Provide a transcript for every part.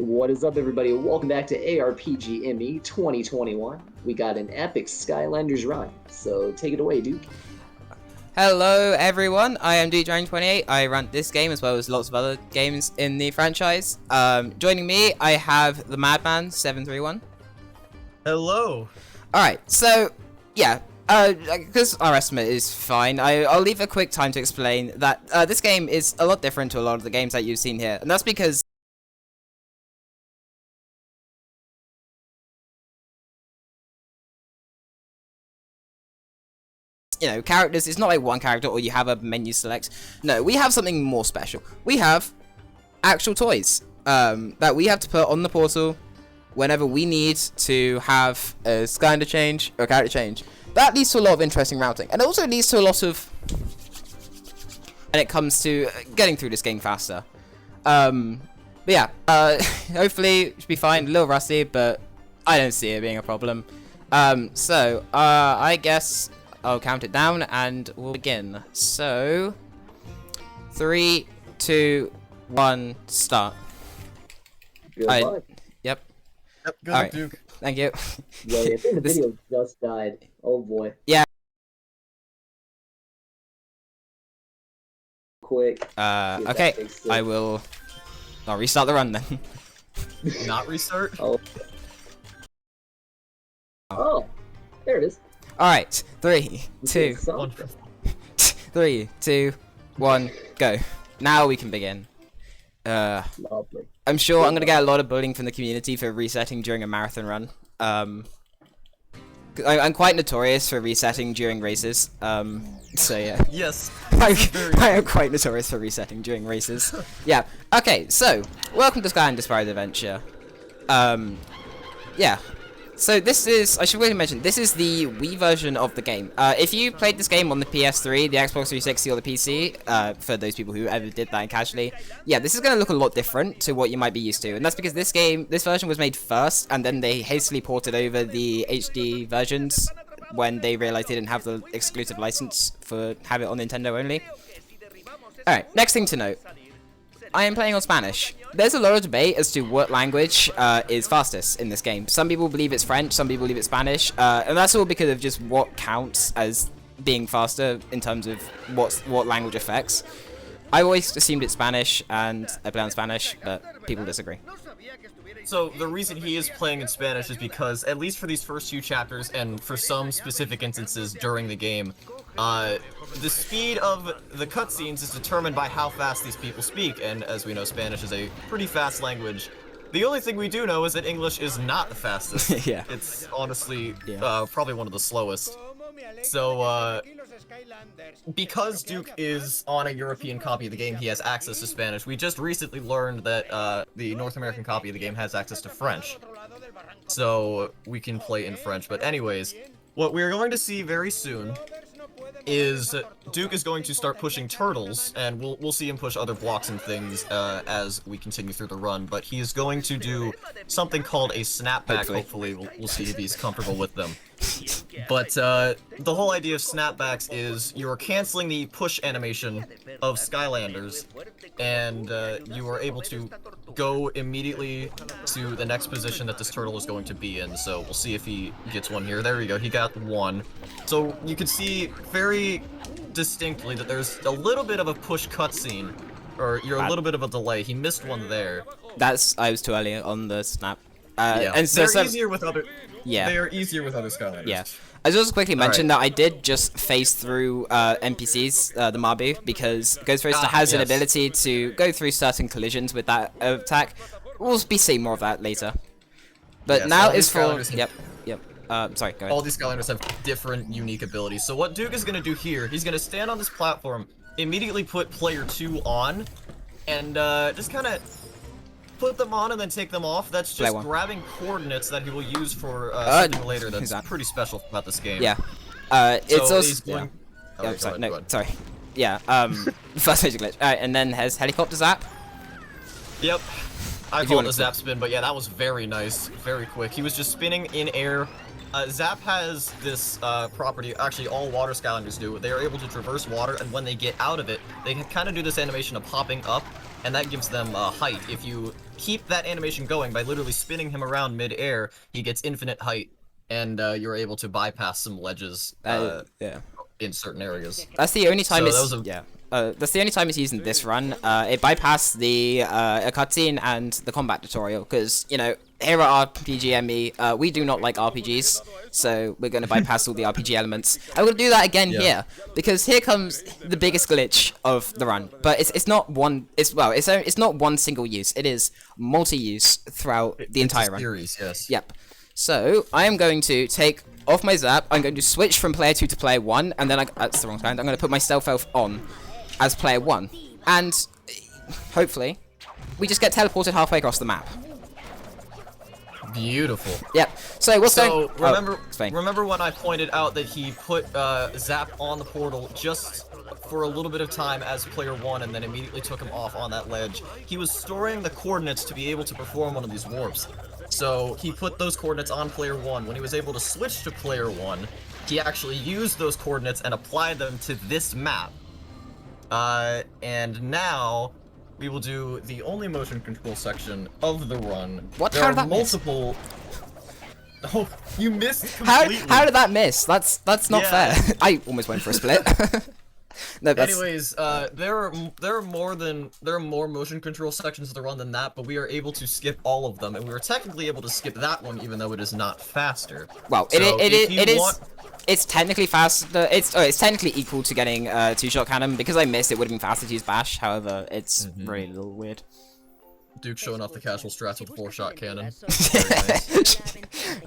What is up, everybody? Welcome back to ARPGME 2021. We got an epic Skylanders run, so take it away, Duke. Hello everyone, I am Dukedragon28. I run this game as well as lots of other games in the franchise. Joining me, I have the Madman 731. Hello. Alright, so yeah, because our estimate is fine, I'll leave a quick time to explain that this game is a lot different to a lot of the games that you've seen here, and that's because characters, it's not like one character or you have a menu select. No, we have something more special. We have actual toys that we have to put on the portal whenever we need to have a Skylander change or a character change. That leads to a lot of interesting routing, and it also leads to a lot of when it comes to getting through this game faster. But yeah, hopefully it should be fine. A little rusty, but I don't see it being a problem. So I guess I'll count it down and we'll begin. So 3, 2, 1, start. Good luck. Yep. Good luck, Duke. Thank you. Yeah, I think the video just died. Oh boy. Yeah. Quick. Okay. I'll restart the run then. Not restart? Oh, there it is. Alright, 3, 2, Something. 3, 2, 1, go. Now we can begin. Lovely. I'm sure I'm gonna get a lot of bullying from the community for resetting during a marathon run. I'm quite notorious for resetting during races. So yeah. Yes. I am quite notorious for resetting during races. Yeah. Okay, so welcome to Skylanders Spyro the Adventure. Yeah. So this is, I should really mention, this is the Wii version of the game. If you played this game on the PS3, the Xbox 360, or the PC, for those people who ever did that casually, yeah, this is going to look a lot different to what you might be used to. And that's because this version was made first, and then they hastily ported over the HD versions when they realized they didn't have the exclusive license for have it on Nintendo only. Alright, next thing to note. I am playing on Spanish. There's a lot of debate as to what language is fastest in this game. Some people believe it's French, some people believe it's Spanish, and that's all because of just what counts as being faster in terms of what language affects. I always assumed it's Spanish, and I play on Spanish, but people disagree. So the reason he is playing in Spanish is because, at least for these first few chapters, and for some specific instances during the game, the speed of the cutscenes is determined by how fast these people speak, and as we know, Spanish is a pretty fast language. The only thing we do know is that English is not the fastest. Yeah. It's honestly probably one of the slowest. So, because Duke is on a European copy of the game, he has access to Spanish. We just recently learned that the North American copy of the game has access to French. So, we can play in French. But anyways, what we're going to see very soon is Duke is going to start pushing turtles, and we'll see him push other blocks and things as we continue through the run, but he is going to do something called a snapback. Hopefully we'll see if he's comfortable with them. But the whole idea of snapbacks is you're canceling the push animation of Skylanders, and you are able to go immediately to the next position that this turtle is going to be in. So we'll see if he gets one here. There we go, he got one. So you can see very distinctly that there's a little bit of a push cutscene, or you're a little bit of a delay. He missed one there. I was too early on the snap. Yeah, and so they're easier with other. Yeah. They are easier with other Skylanders. Yeah. I just also quickly mention that I did just phase through NPCs, the Mabu, because Ghost Roaster has an ability to go through certain collisions with that attack. We'll be seeing more of that later. But now is for... Yep. Sorry, go ahead. All these Skylanders have different, unique abilities. So what Duke is going to do here, he's going to stand on this platform, immediately put player 2 on, and just kind of put them on and then take them off. That's just grabbing coordinates that he will use for something later that's pretty special about this game. Yeah. It's so also... Going... Oh, sorry, sorry. Yeah, first major glitch. Alright, and then has helicopter zap. Yep. I call it a zap spin, but yeah, that was very nice. Very quick. He was just spinning in air. Zap has this property, actually all water Skylanders do. They are able to traverse water, and when they get out of it, they can kind of do this animation of popping up and that gives them height. If you keep that animation going by literally spinning him around mid-air, he gets infinite height, and you're able to bypass some ledges yeah. in certain areas. That's the only time So that's the only time it's used in this run. It bypassed the a cutscene and the combat tutorial, because, you know, here at ARPGME, we do not like RPGs, so we're going to bypass all the RPG elements. I'm going to do that again here, because here comes the biggest glitch of the run. But it's not one. It's not one single use. It is multi-use throughout the entire run. Series, yes. Yep. So I am going to take off my zap. I'm going to switch from player 2 to player 1, and then that's the wrong sound. I'm going to put my stealth elf on as player 1, and hopefully we just get teleported halfway across the map. Beautiful. Yep. So what's going? Remember when I pointed out that he put Zap on the portal just for a little bit of time as player 1 and then immediately took him off on that ledge? He was storing the coordinates to be able to perform one of these warps. So he put those coordinates on player 1. When he was able to switch to player 1, he actually used those coordinates and applied them to this map. And now we will do the only motion control section of the run. What? There How are did that multiple. Oh, you missed completely. How did that miss? That's not fair. I almost went for a split. No, Anyways, there are more motion control sections of the run than that, but we are able to skip all of them, and we were technically able to skip that one, even though it is not faster. Well, so it is. It's technically faster. It's technically equal to getting two-shot cannon. Because I missed, it would have been faster to use bash. However, it's really a little weird. Duke showing off the casual strats with 4-shot cannon.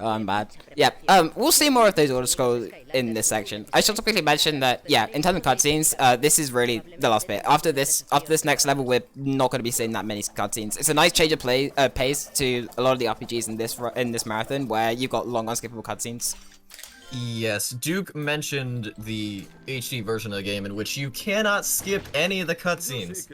Oh, I'm bad. Yeah. We'll see more of those auto scrolls in this section. I should quickly mention that, yeah, in terms of cutscenes, this is really the last bit. After this next level, we're not going to be seeing that many cutscenes. It's a nice change of pace to a lot of the RPGs in this marathon, where you've got long, unskippable cutscenes. Yes, Duke mentioned the HD version of the game in which you cannot skip any of the cutscenes.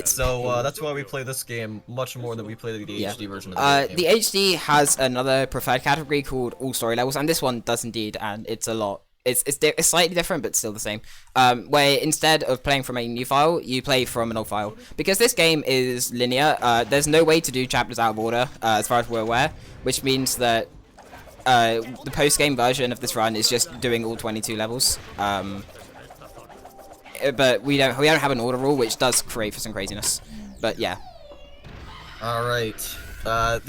So that's why we play this game much more than we play the HD version of the game. The HD has another preferred category called all story levels, and this one does indeed, and it's a lot. It's slightly different, but still the same. Where instead of playing from a new file, you play from an old file. Because this game is linear, there's no way to do chapters out of order, as far as we're aware, which means that the post-game version of this run is just doing all 22 levels. But we don't have an order rule, which does create for some craziness. But yeah. All right.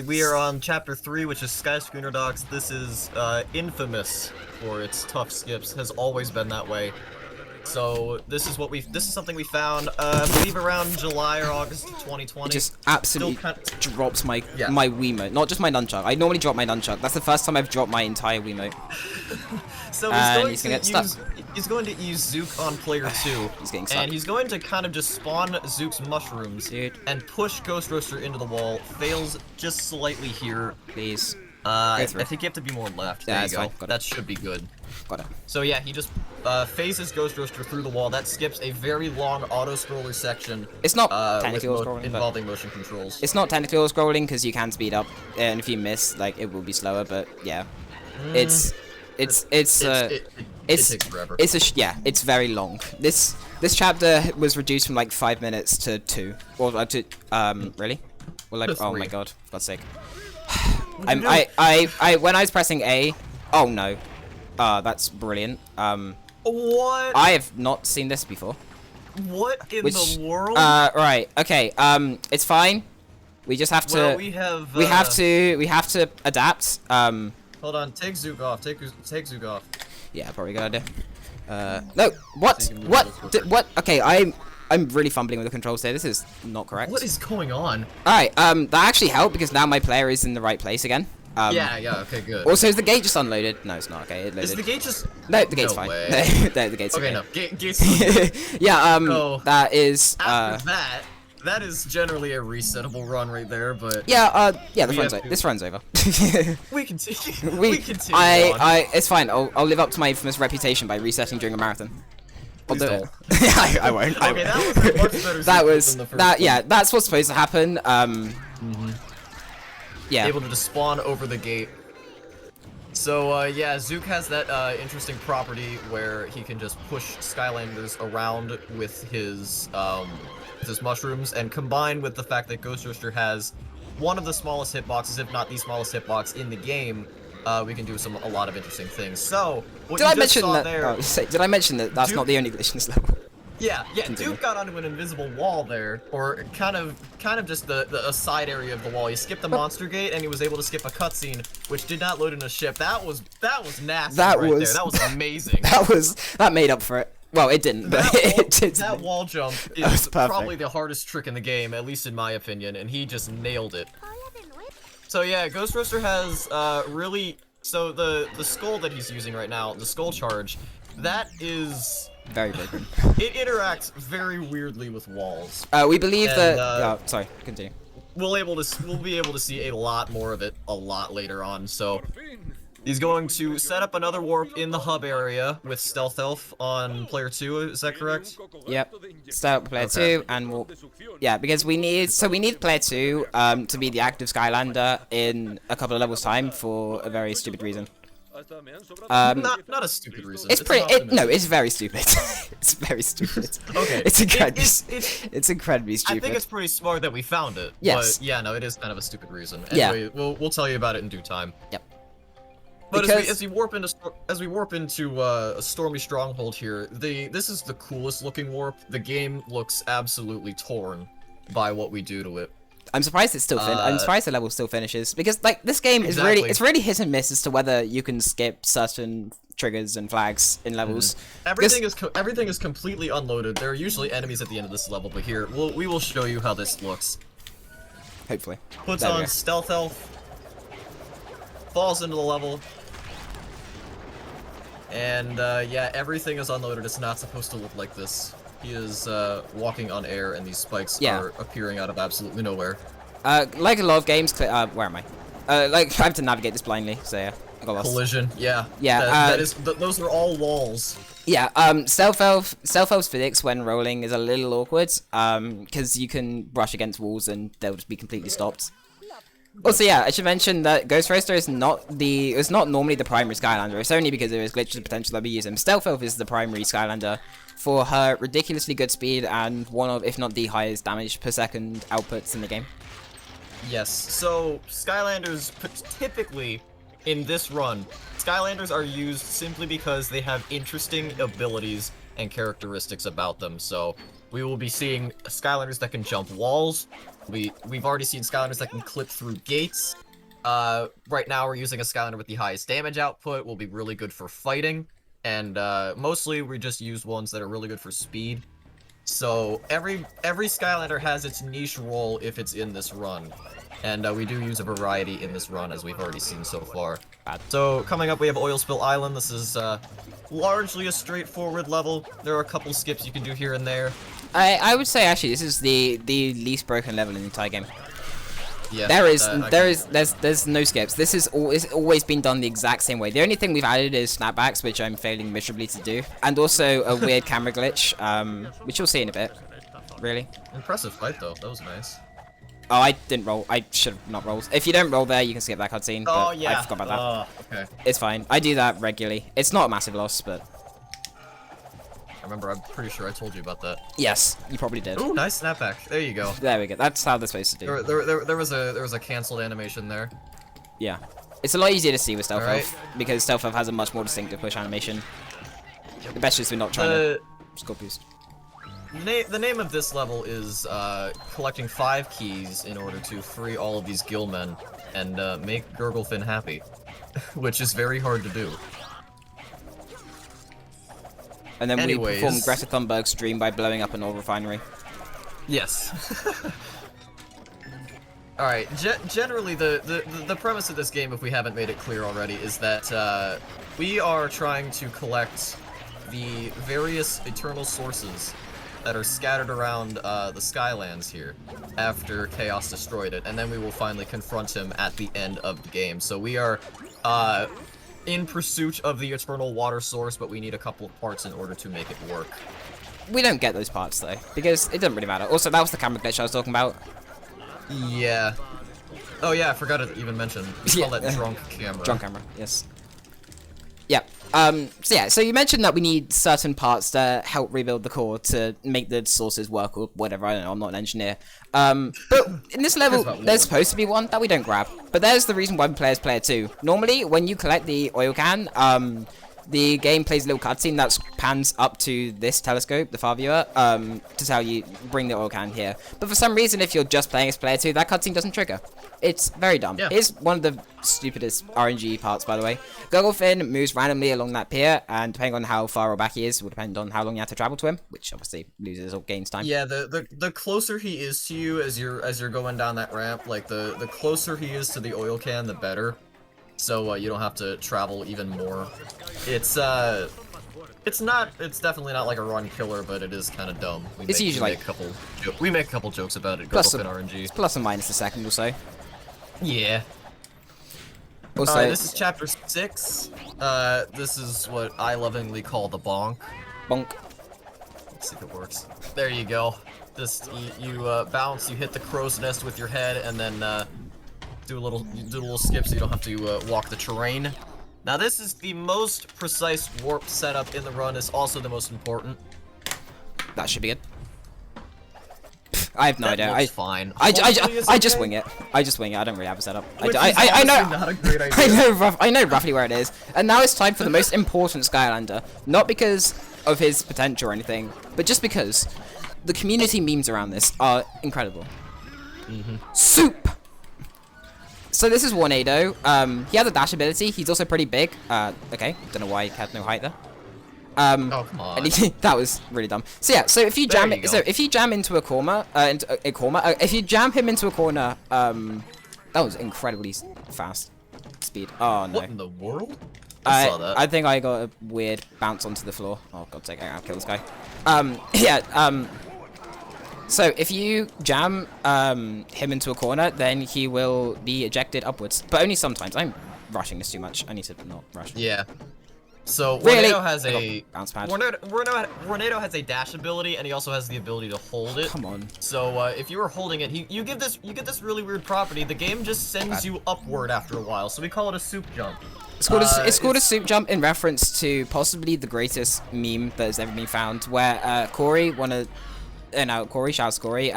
We are on chapter 3, which is Sky Schooner Docks. This is infamous for its tough skips. Has always been that way. So this is something we found, I believe around July or August of 2020. It just absolutely drops my Wiimote. Not just my nunchuck. I normally drop my nunchuck. That's the first time I've dropped my entire Wiimote. So he's going to use Zook on player 2. He's getting stuck. And he's going to kind of just spawn Zook's mushrooms and push Ghost Roaster into the wall. Fails just slightly here. Please. I think you have to be more left. Yeah, there you go. That should be good. Got it. So yeah, he just phases Ghost Roaster through the wall. That skips a very long auto-scroller section. It's not technically auto-scrolling, involving motion controls. It's not technically auto-scrolling because you can speed up, and if you miss, like, it will be slower. But yeah, it takes forever. It's very long. This chapter was reduced from like 5 minutes to 2, or to really? Well, like, oh my god, for God's sake. When I was pressing A, oh no, that's brilliant. What? I have not seen this before. What in the world? Right, okay, it's fine. We just have to. Well, we have to adapt. Hold on, take Zook off. Take Zook off. Yeah, probably a good idea. No, what? What? Okay, I'm really fumbling with the controls there. This is not correct. What is going on? Alright, that actually helped because now my player is in the right place again. Yeah, okay, good. Also, is the gate just unloaded? No, it's not. Okay, it loaded. Is the gate just... No, the gate's fine. Way. No, the gate's okay. No, gate's yeah, so, that is... After that is generally a resettable run right there, but... Yeah, this run's over. We continue. It's fine. I'll live up to my infamous reputation by resetting during a marathon. I'll do it. I won't. Okay, that was a much better than the first one. Yeah, that's what's supposed to happen. Yeah. Able to just spawn over the gate. So, yeah, Zook has that, interesting property where he can just push Skylanders around with his, with his mushrooms, and combined with the fact that Ghost Roaster has one of the smallest hitboxes, if not the smallest hitbox in the game, we can do a lot of interesting things. So, what Did you I just mention saw that? there... Oh, did I mention that that's not the only glitch in this level? Yeah, Continue. Duke got onto an invisible wall there, or kind of just a side area of the wall. He skipped the monster gate, and he was able to skip a cutscene, which did not load in a ship. That was nasty there. That was amazing. That made up for it. Well, it didn't, but it did. That wall jump is probably the hardest trick in the game, at least in my opinion, and he just nailed it. So yeah, Ghost Roaster has really... So the skull that he's using right now, the skull charge, that is... Very broken. It interacts very weirdly with walls. We believe that... oh, sorry, continue. We'll be able to see a lot more of it a lot later on, so... He's going to set up another warp in the hub area with Stealth Elf on player 2, is that correct? Yep. Start with player 2, and we'll... Yeah, because we need player 2 to be the active Skylander in a couple of levels' time for a very stupid reason. Not a stupid reason. It's very stupid. It's very stupid. Okay. It's incredibly stupid. I think it's pretty smart that we found it. Yes. But yeah, no, it is kind of a stupid reason. Anyway, we'll tell you about it in due time. Yep. But as we warp into a stormy stronghold here, this is the coolest looking warp. The game looks absolutely torn by what we do to it. I'm surprised it's still I'm surprised the level still finishes, because like this game is really hit and miss as to whether you can skip certain triggers and flags in levels. Everything is completely unloaded. There are usually enemies at the end of this level, but here we will show you how this looks. Hopefully. Puts on Stealth Elf, falls into the level, and yeah, everything is unloaded. It's not supposed to look like this. He is walking on air, and these spikes are appearing out of absolutely nowhere. Like a lot of games, where am I? Like I have to navigate this blindly, so yeah, I got lost. Collision, yeah. Yeah. Those are all walls. Yeah. Stealth Elf's physics when rolling is a little awkward, because you can brush against walls and they'll just be completely stopped. Also, yeah, I should mention that Ghost Roaster is not normally the primary Skylander. It's only because there is glitches potential that we use him. Stealth Elf is the primary Skylander for her ridiculously good speed and one of, if not the highest damage per second outputs in the game. Yes, so Skylanders, typically in this run, Skylanders are used simply because they have interesting abilities and characteristics about them. So we will be seeing Skylanders that can jump walls. We've already seen Skylanders that can clip through gates. Right now we're using a Skylander with the highest damage output. Will be really good for fighting. And mostly we just use ones that are really good for speed. So every Skylander has its niche role if it's in this run. And we do use a variety in this run, as we've already seen so far. So coming up we have Oil Spill Island. This is largely a straightforward level. There are a couple skips you can do here and there. I would say actually this is the least broken level in the entire game. Yeah, there's no skips. This is always been done the exact same way. The only thing we've added is snapbacks, which I'm failing miserably to do, and also a weird camera glitch, which you'll see in a bit. Really impressive fight though. That was nice. Oh, I didn't roll. I should have not rolled. If you don't roll there, you can skip that cutscene. Oh yeah, I forgot about that. Okay. It's fine. I do that regularly. It's not a massive loss, but. Remember, I'm pretty sure I told you about that. Yes, you probably did. Ooh, nice snapback. There you go. There we go. That's how they're supposed to do. There was a canceled animation there. Yeah, it's a lot easier to see with Stealth Elf because Stealth Elf has a much more distinctive push animation. The best is we're not trying to score boost. The name of this level is collecting 5 keys in order to free all of these gillmen and make Gurglefin happy, which is very hard to do. And then we perform Greta Thunberg's dream by blowing up an oil refinery. Yes. Alright, generally the premise of this game, if we haven't made it clear already, is that we are trying to collect the various eternal sources that are scattered around the Skylands here after Chaos destroyed it, and then we will finally confront him at the end of the game. So we are in pursuit of the eternal water source, but we need a couple of parts in order to make it work. We don't get those parts though, because it doesn't really matter. Also, that was the camera glitch I was talking about. Yeah. Oh yeah, I forgot to even mention. We call that drunk camera. Drunk camera, yes. Yeah. So you mentioned that we need certain parts to help rebuild the core to make the sources work or whatever. I don't know. I'm not an engineer. But in this level, there's supposed to be one that we don't grab. But there's the reason why players play it too. Normally, when you collect the oil can, the game plays a little cutscene that pans up to this telescope, the far viewer, to tell you, bring the oil can here. But for some reason, if you're just playing as player 2, that cutscene doesn't trigger. It's very dumb. Yeah. Here's one of the stupidest RNG parts, by the way. Gogglefin moves randomly along that pier, and depending on how far or back he is, will depend on how long you have to travel to him, which obviously loses or gains time. Yeah, the closer he is to you as you're going down that ramp, like the closer he is to the oil can, the better. So you don't have to travel even more. It's definitely not like a run killer, but it is kind of dumb. We make a couple jokes about it. Gogglefin RNG. It's plus or minus a second or so. Yeah. Also, this is chapter 6. This is what I lovingly call the bonk. bonk. Let's see if it works. There you go. Just you bounce, you hit the crow's nest with your head, and then do a little skip so you don't have to walk the terrain. Now this is the most precise warp setup in the run. It's also the most important. That should be good. I have no idea. Fine. I just wing it. I just wing it. I don't really have a setup. I know. Not a great idea. I know roughly where it is. And now it's time for the most important Skylander. Not because of his potential or anything, but just because the community memes around this are incredible. Soup. So this is Warnado. He has a dash ability. He's also pretty big. Okay. Don't know why he had no height there. Oh, come on. That was really dumb. So yeah, so if you jam it, if you jam into a corner, if you jam him into a corner, that was incredibly fast speed. Oh no. What in the world? I saw that. I think I got a weird bounce onto the floor. Oh god's sake, I gotta kill this guy. So if you jam him into a corner, then he will be ejected upwards, but only sometimes. I'm rushing this too much. I need to not rush. Yeah. So Really? Warnado has a bounce pad. Warnado has a dash ability, and he also has the ability to hold it. Come on. So if you were holding it, you get this really weird property. The game just sends you upward after a while, so we call it a soup jump. It's called a soup jump in reference to possibly the greatest meme that has ever been found, where Corey, shouts Corey,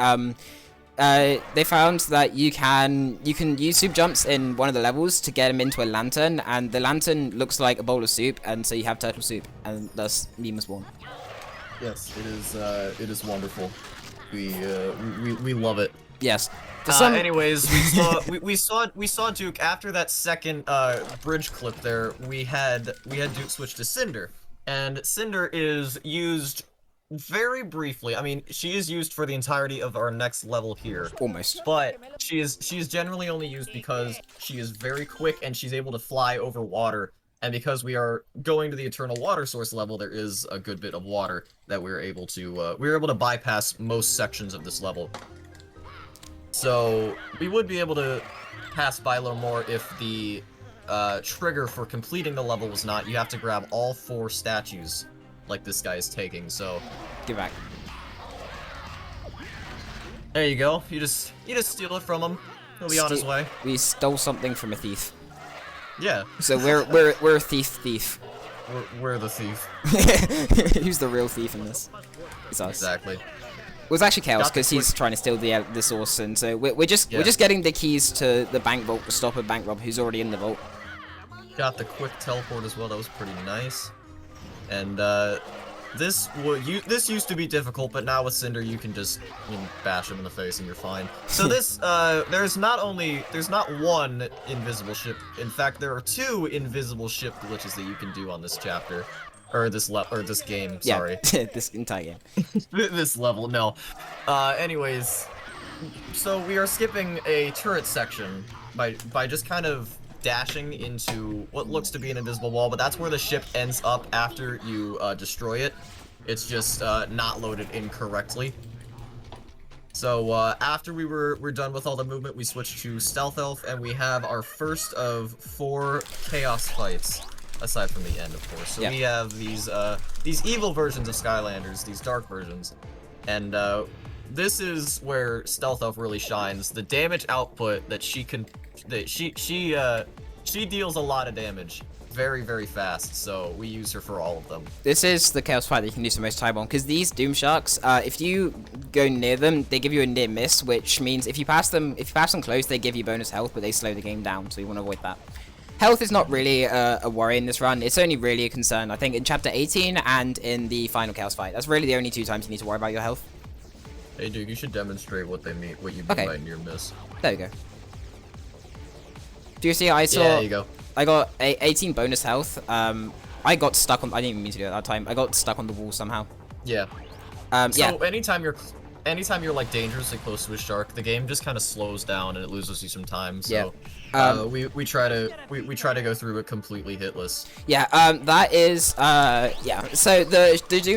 they found that you can use soup jumps in one of the levels to get him into a lantern, and the lantern looks like a bowl of soup, and so you have turtle soup, and thus meme was born. Yes, it is wonderful. We love it. Yes. Anyways, we saw Duke after that second bridge clip there. We had Duke switch to Cinder, and Cinder is used very briefly. I mean, she is used for the entirety of our next level here. Almost. But she is generally only used because she is very quick and she's able to fly over water. And because we are going to the eternal water source level, there is a good bit of water that we're able to bypass most sections of this level. So we would be able to pass by a little more if the trigger for completing the level was not. You have to grab all 4 statues, like this guy is taking. So Get back. there you go. You just steal it from him. He'll be on his way. We stole something from a thief. Yeah. So we're a thief. We're the thief. Who's the real thief in this? It's us. Exactly. It was actually Chaos because he's trying to steal the source, and so we're just getting the keys to the bank vault to stop a bank rob who's already in the vault. Got the quick teleport as well. That was pretty nice. And this used to be difficult, but now with Cinder you can just bash him in the face and you're fine. So this there's not one invisible ship. In fact, there are 2 invisible ship glitches that you can do on this chapter. Or this game, sorry. Yeah, this entire game. This level, no. Anyways, so we are skipping a turret section by just kind of dashing into what looks to be an invisible wall, but that's where the ship ends up after you destroy it. It's just not loaded incorrectly. So after we're done with all the movement, we switch to Stealth Elf, and we have our first of 4 Chaos fights. Aside from the end, of course. So we have these evil versions of Skylanders, these dark versions, and this is where Stealth Elf really shines. The damage output that she she deals a lot of damage very, very fast, so we use her for all of them. This is the Chaos Fight that you can use the most time on, because these Doom Sharks, if you go near them, they give you a near miss, which means if you pass them close, they give you bonus health, but they slow the game down, so you want to avoid that. Health is not really a worry in this run. It's only really a concern, I think, in Chapter 18 and in the final Chaos Fight. That's really the only 2 times you need to worry about your health. Hey, dude, you should demonstrate what you mean by near miss. There we go. Do you see? Yeah, there you go. I got 18 bonus health. I got stuck on. I didn't even mean to do it at that time. I got stuck on the wall somehow. Yeah. So anytime you're like dangerously close to a shark, the game just kind of slows down and it loses you some time. So we try to go through it completely hitless. Yeah. That is yeah. So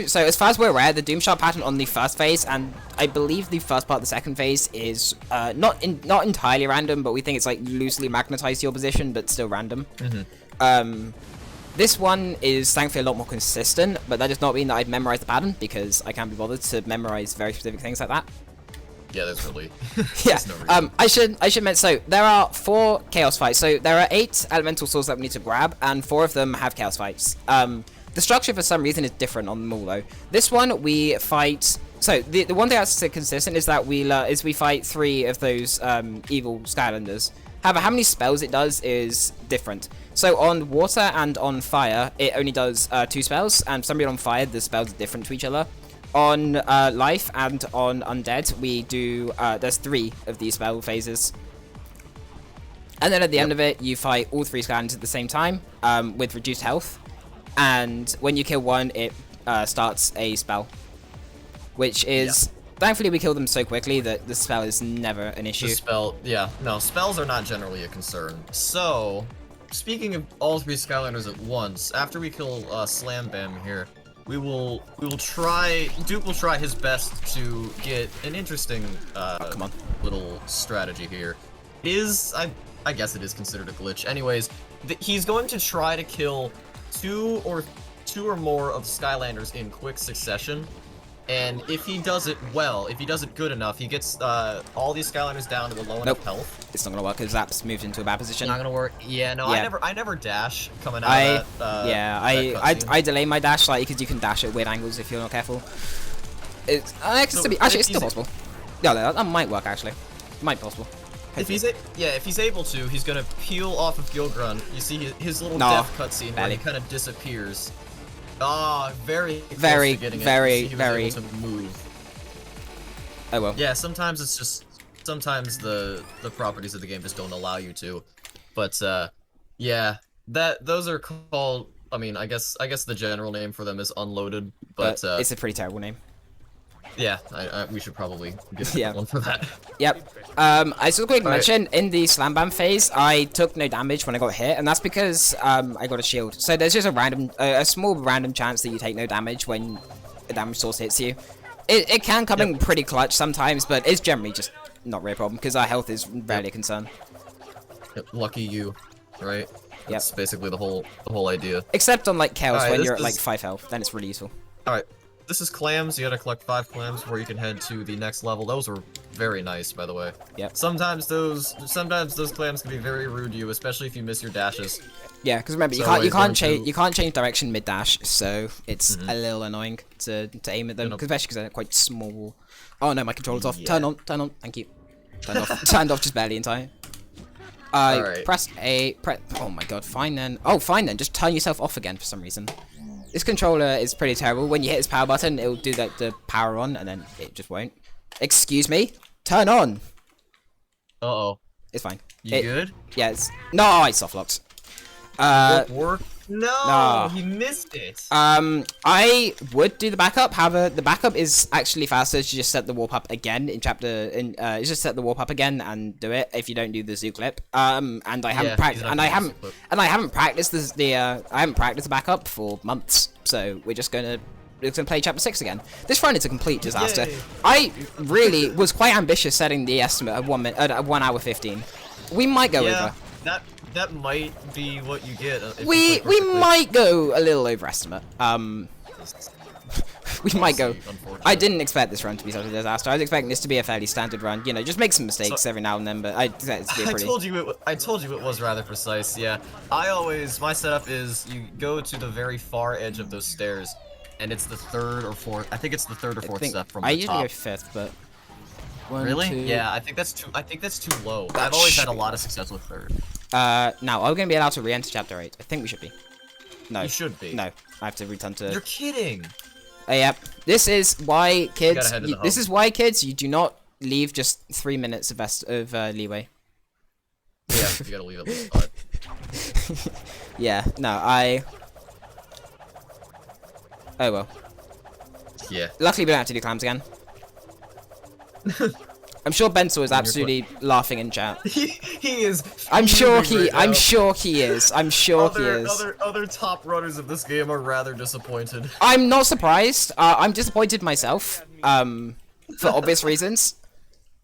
so as far as we're aware, the Doom Shark pattern on the first phase, and I believe the first part of the second phase is not entirely random, but we think it's like loosely magnetized to your position, but still random. This one is thankfully a lot more consistent, but that does not mean that I've memorized the pattern, because I can't be bothered to memorize very specific things like that. Yeah, there's really yeah. No reason. I should mention, so there are 4 Chaos Fights. So there are 8 elemental swords that we need to grab, and 4 of them have Chaos Fights. The structure for some reason is different on them all though. This one we fight. So the one thing that's consistent is that we fight 3 of those evil Skylanders. However, how many spells it does is different. So on water and on fire, it only does 2 spells, and for some reason on fire, the spells are different to each other. On life and on undead, we do, there's 3 of these spell phases. And then at the end of it, you fight all 3 Skylanders at the same time, with reduced health. And when you kill one, it starts a spell. Which is... Thankfully, we kill them so quickly that the spell is never an issue. Spells are not generally a concern. So, speaking of all 3 Skylanders at once, after we kill Slam Bam here, Duke will try his best to get an interesting little strategy here. I guess it is considered a glitch. Anyways, he's going to try to kill two or more of the Skylanders in quick succession. And if he does it well, if he does it good enough, he gets all these Skylanders down to a low enough health. It's not gonna work because Zap's moved into a bad position. Not gonna work. Yeah, no, yeah. I never dash coming out of that. I delay my dash slightly because you can dash at weird angles if you're not careful. It's still possible. Yeah, that might work actually. Might be possible. If he's able to, he's gonna peel off of Gilgrun. You see his little death cutscene where he kind of disappears. Ah, very able to move. Oh well. Yeah, sometimes it's just the properties of the game just don't allow you to. But yeah, those are called. I mean, I guess the general name for them is unloaded, but it's a pretty terrible name. Yeah, we should probably get one for that. Yep. I just quick mention, in the Slam Bam phase, I took no damage when I got hit, and that's because I got a shield. So there's just a small random chance that you take no damage when a damage source hits you. It can come in pretty clutch sometimes, but it's generally just not really a problem, because our health is rarely a concern. Lucky you, right? That's basically the whole idea. Except on like Chaos when you're at like 5 health, then it's really useful. Alright. This is clams. You gotta collect 5 clams before you can head to the next level. Those were very nice, by the way. Yep. Sometimes those clams can be very rude to you, especially if you miss your dashes. Yeah, because remember, you can't change direction mid dash, so it's a little annoying to aim at them, especially because they're quite small. Oh no, my controller's off. Turn on. Thank you. Turned off just barely in time. Press A. Oh my god. Fine then. Oh, fine then. Just turn yourself off again for some reason. This controller is pretty terrible. When you hit his power button, it'll do like the power on, and then it just won't. Excuse me? Turn on! Uh-oh. It's fine. You good? Yeah, no, it's soft locked. Work? No, he missed it. I would do the backup. However, the backup is actually faster to just set the warp up again in just set the warp up again and do it if you don't do the zoo clip. And I haven't practiced the backup for months. So we're gonna play chapter 6 again. This run is a complete disaster. Yay. I really was quite ambitious setting the estimate of 1 hour 15. We might go over. That might be what you get. We might go a little over estimate. we might go. Unfortunately. I didn't expect this run to be such a disaster. I was expecting this to be a fairly standard run. You know, just make some mistakes every now and then, but I expect it to be a pretty... I told you it was rather precise, yeah. My setup is you go to the very far edge of those stairs, and it's the third or fourth, I think it's the third or fourth step from the top. I usually go fifth, but... Really? Yeah, I think that's too low. I've always had a lot of success with third. Now, are we going to be allowed to re-enter Chapter 8? I think we should be. No. You should be. No, I have to return to... You're kidding! Yep. This is why, kids... This is why, kids, you do not leave just 3 minutes of leeway. Yeah, you gotta leave at least 5. Yeah, no, Oh well. Yeah. Luckily, we don't have to do clams again. I'm sure Bensel is absolutely laughing in chat. He is. I'm sure he is. Other top runners of this game are rather disappointed. I'm not surprised. I'm disappointed myself. For obvious reasons.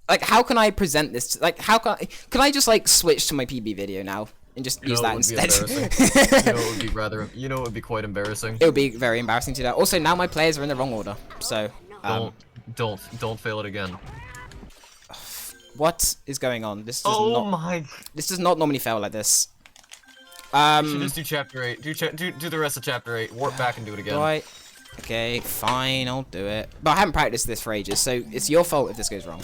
Like, how can I present this? Like, how can I just like switch to my PB video now and just use that instead? You know, it would be quite embarrassing. It would be very embarrassing to do that. Also, now my players are in the wrong order, so. Don't fail it again. What is going on? This does not normally fail like this. You should just do chapter 8. Do the rest of chapter 8. Warp back and do it again. Right. Okay, fine, I'll do it. But I haven't practiced this for ages, so it's your fault if this goes wrong.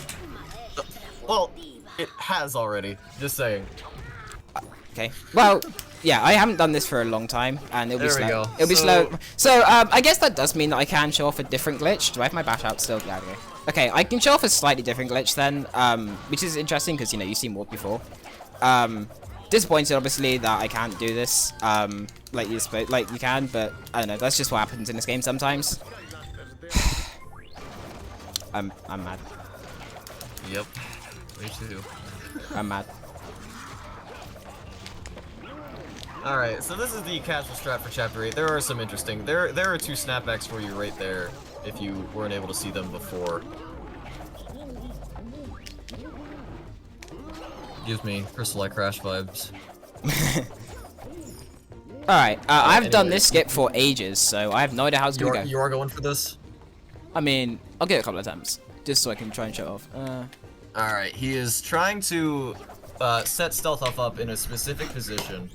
Well, it has already. Just saying. Okay. Well, yeah, I haven't done this for a long time, and it'll be slow. There we go. It'll be slow. So, I guess that does mean that I can show off a different glitch. Do I have my bash out still? Yeah, okay. Okay, I can show off a slightly different glitch then, which is interesting because, you know, you've seen warp before. Disappointed, obviously, that I can't do this, like you can, but I don't know. That's just what happens in this game sometimes. I'm mad. Yep. Me too. I'm mad. Alright, so this is the casual strat for chapter 8. There are some interesting... There are 2 snapbacks for you right there, if you weren't able to see them before. Gives me Crystal Light Crash vibes. Alright, I've done this skip for ages, so I have no idea how it's gonna go. You are going for this? I mean, I'll get it a couple of times, just so I can try and show it off. Alright, he is trying to set Stealth up in a specific position.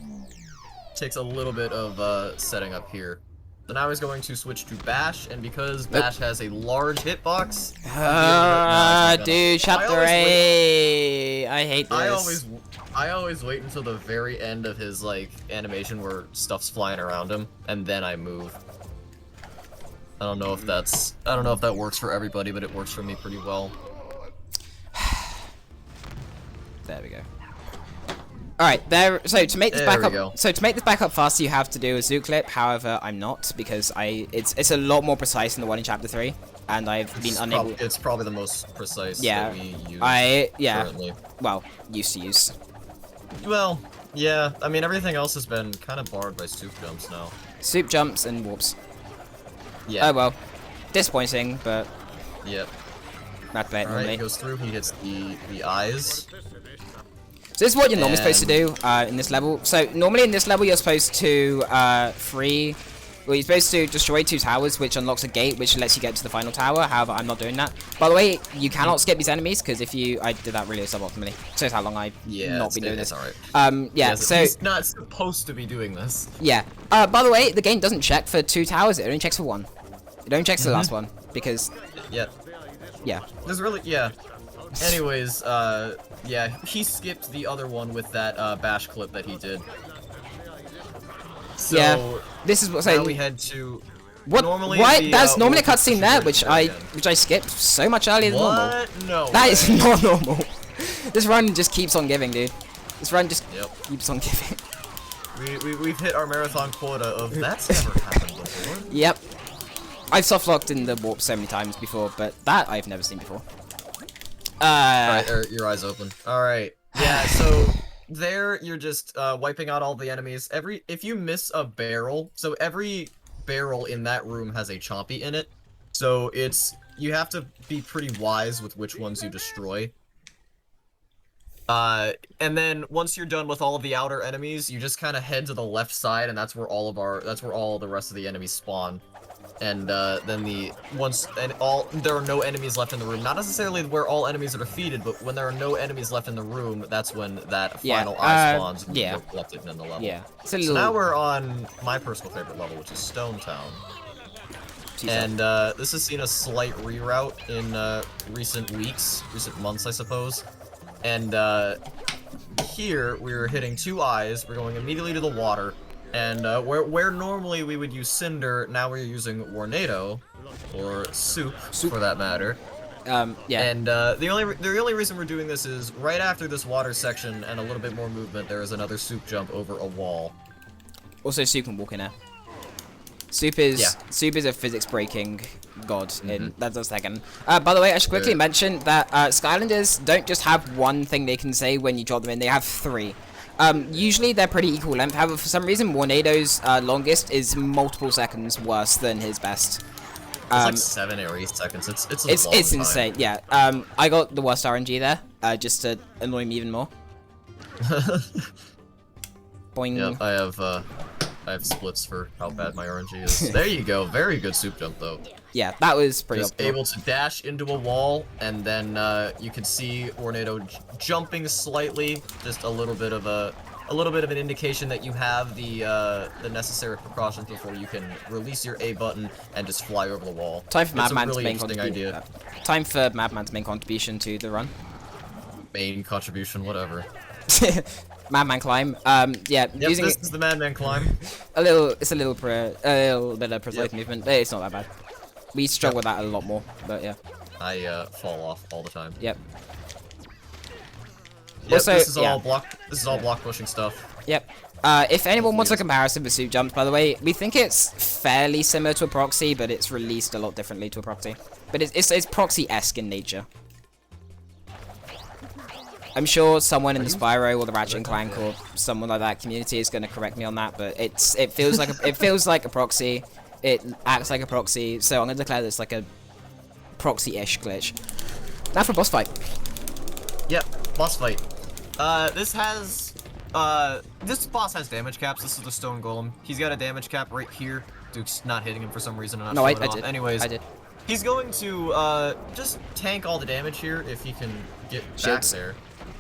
Takes a little bit of setting up here. So now he's going to switch to Bash, and because Bash has a large hitbox... dude, chapter 8! I hate this. I always wait until the very end of his, like, animation where stuff's flying around him, and then I move. I don't know if that works for everybody, but it works for me pretty well. There we go. Alright, so to make this back up faster, you have to do a zoo clip. However, I'm not, because it's a lot more precise than the one in chapter 3, and I've been unable. It's probably the most precise that we use currently. Well, used to use. Well, yeah. I mean, everything else has been kind of barred by soup jumps now. Soup jumps and warps. Yeah. Oh well, disappointing, but. Yep. Not bad normally. He goes through. He hits the eyes. So this is what you're normally supposed to do in this level. So normally in this level you're supposed to you're supposed to destroy 2 towers, which unlocks a gate, which lets you get to the final tower. However, I'm not doing that. By the way, you cannot skip these enemies, because if I did that really suboptimally. Shows how long I've not been doing this. Alright. Yeah, so... He's not supposed to be doing this. Yeah. By the way, the game doesn't check for 2 towers, it only checks for 1. It only checks for the last one, because... Yeah. Yeah. There's really... Yeah. Anyways, yeah, he skipped the other one with that, bash clip that he did. So, yeah, this is what now we head to... What? That's normally a cutscene there, which I skipped so much earlier than normal. No. That is not normal. This run just keeps on giving, dude. This run just keeps on giving. We've hit our marathon quota of that's never happened before. Yep. I've soft locked in the warp so many times before, but that I've never seen before. Alright, your eyes open. Alright. Yeah, so there you're just wiping out all the enemies. If you miss a barrel, so every barrel in that room has a chompy in it. So you have to be pretty wise with which ones you destroy. And then once you're done with all of the outer enemies, you just kind of head to the left side, and that's where all the rest of the enemies spawn. And then there are no enemies left in the room. Not necessarily where all enemies are defeated, but when there are no enemies left in the room, that's when that final eye spawns and you get collected in the level. Yeah. So now we're on my personal favorite level, which is Stone Town. And this has seen a slight reroute in recent months, I suppose. And here we're hitting 2 eyes. We're going immediately to the water. And where normally we would use Cinder, now we're using Warnado, or soup for that matter. Yeah. And the only reason we're doing this is right after this water section and a little bit more movement, there is another soup jump over a wall. Also, Soup can walk in there. Soup is a physics breaking god in that does second. By the way, I should quickly mention that Skylanders don't just have one thing they can say when you drop them in; they have 3. Usually they're pretty equal length. However, for some reason, Warnado's longest is multiple seconds worse than his best. It's like 7 or 8 seconds. It's insane. Yeah. I got the worst RNG there, just to annoy me even more. Boing. Yeah, I have splits for how bad my RNG is. There you go. Very good soup jump though. Yeah, that was pretty. Just able to dash into a wall, and then you can see Warnado jumping slightly. Just a little bit of an indication that you have the necessary precautions before you can release your A button and just fly over the wall. Time for Madman's really main contribution. Time for Madman's main contribution to the run. Main contribution, whatever. Madman climb. Yeah. Yep, using this is the Madman climb. It's a little bit of precise movement. It's not that bad. We struggle with that a lot more, but yeah. I fall off all the time. Yep. Also, this is all block pushing stuff. Yep. If anyone wants a comparison with Soup Jumps, by the way, we think it's fairly similar to a proxy, but it's released a lot differently to a proxy. But it's proxy-esque in nature. I'm sure someone in the Spyro or the Ratchet & Clank or someone like that community is going to correct me on that, but it feels like a proxy. It acts like a proxy, so I'm going to declare this like a proxy-ish glitch. Now for boss fight. Yep, boss fight. This boss has damage caps. This is the Stone Golem. He's got a damage cap right here. Duke's not hitting him for some reason. No, I did. Anyways, I did. He's going to just tank all the damage here if he can get back there.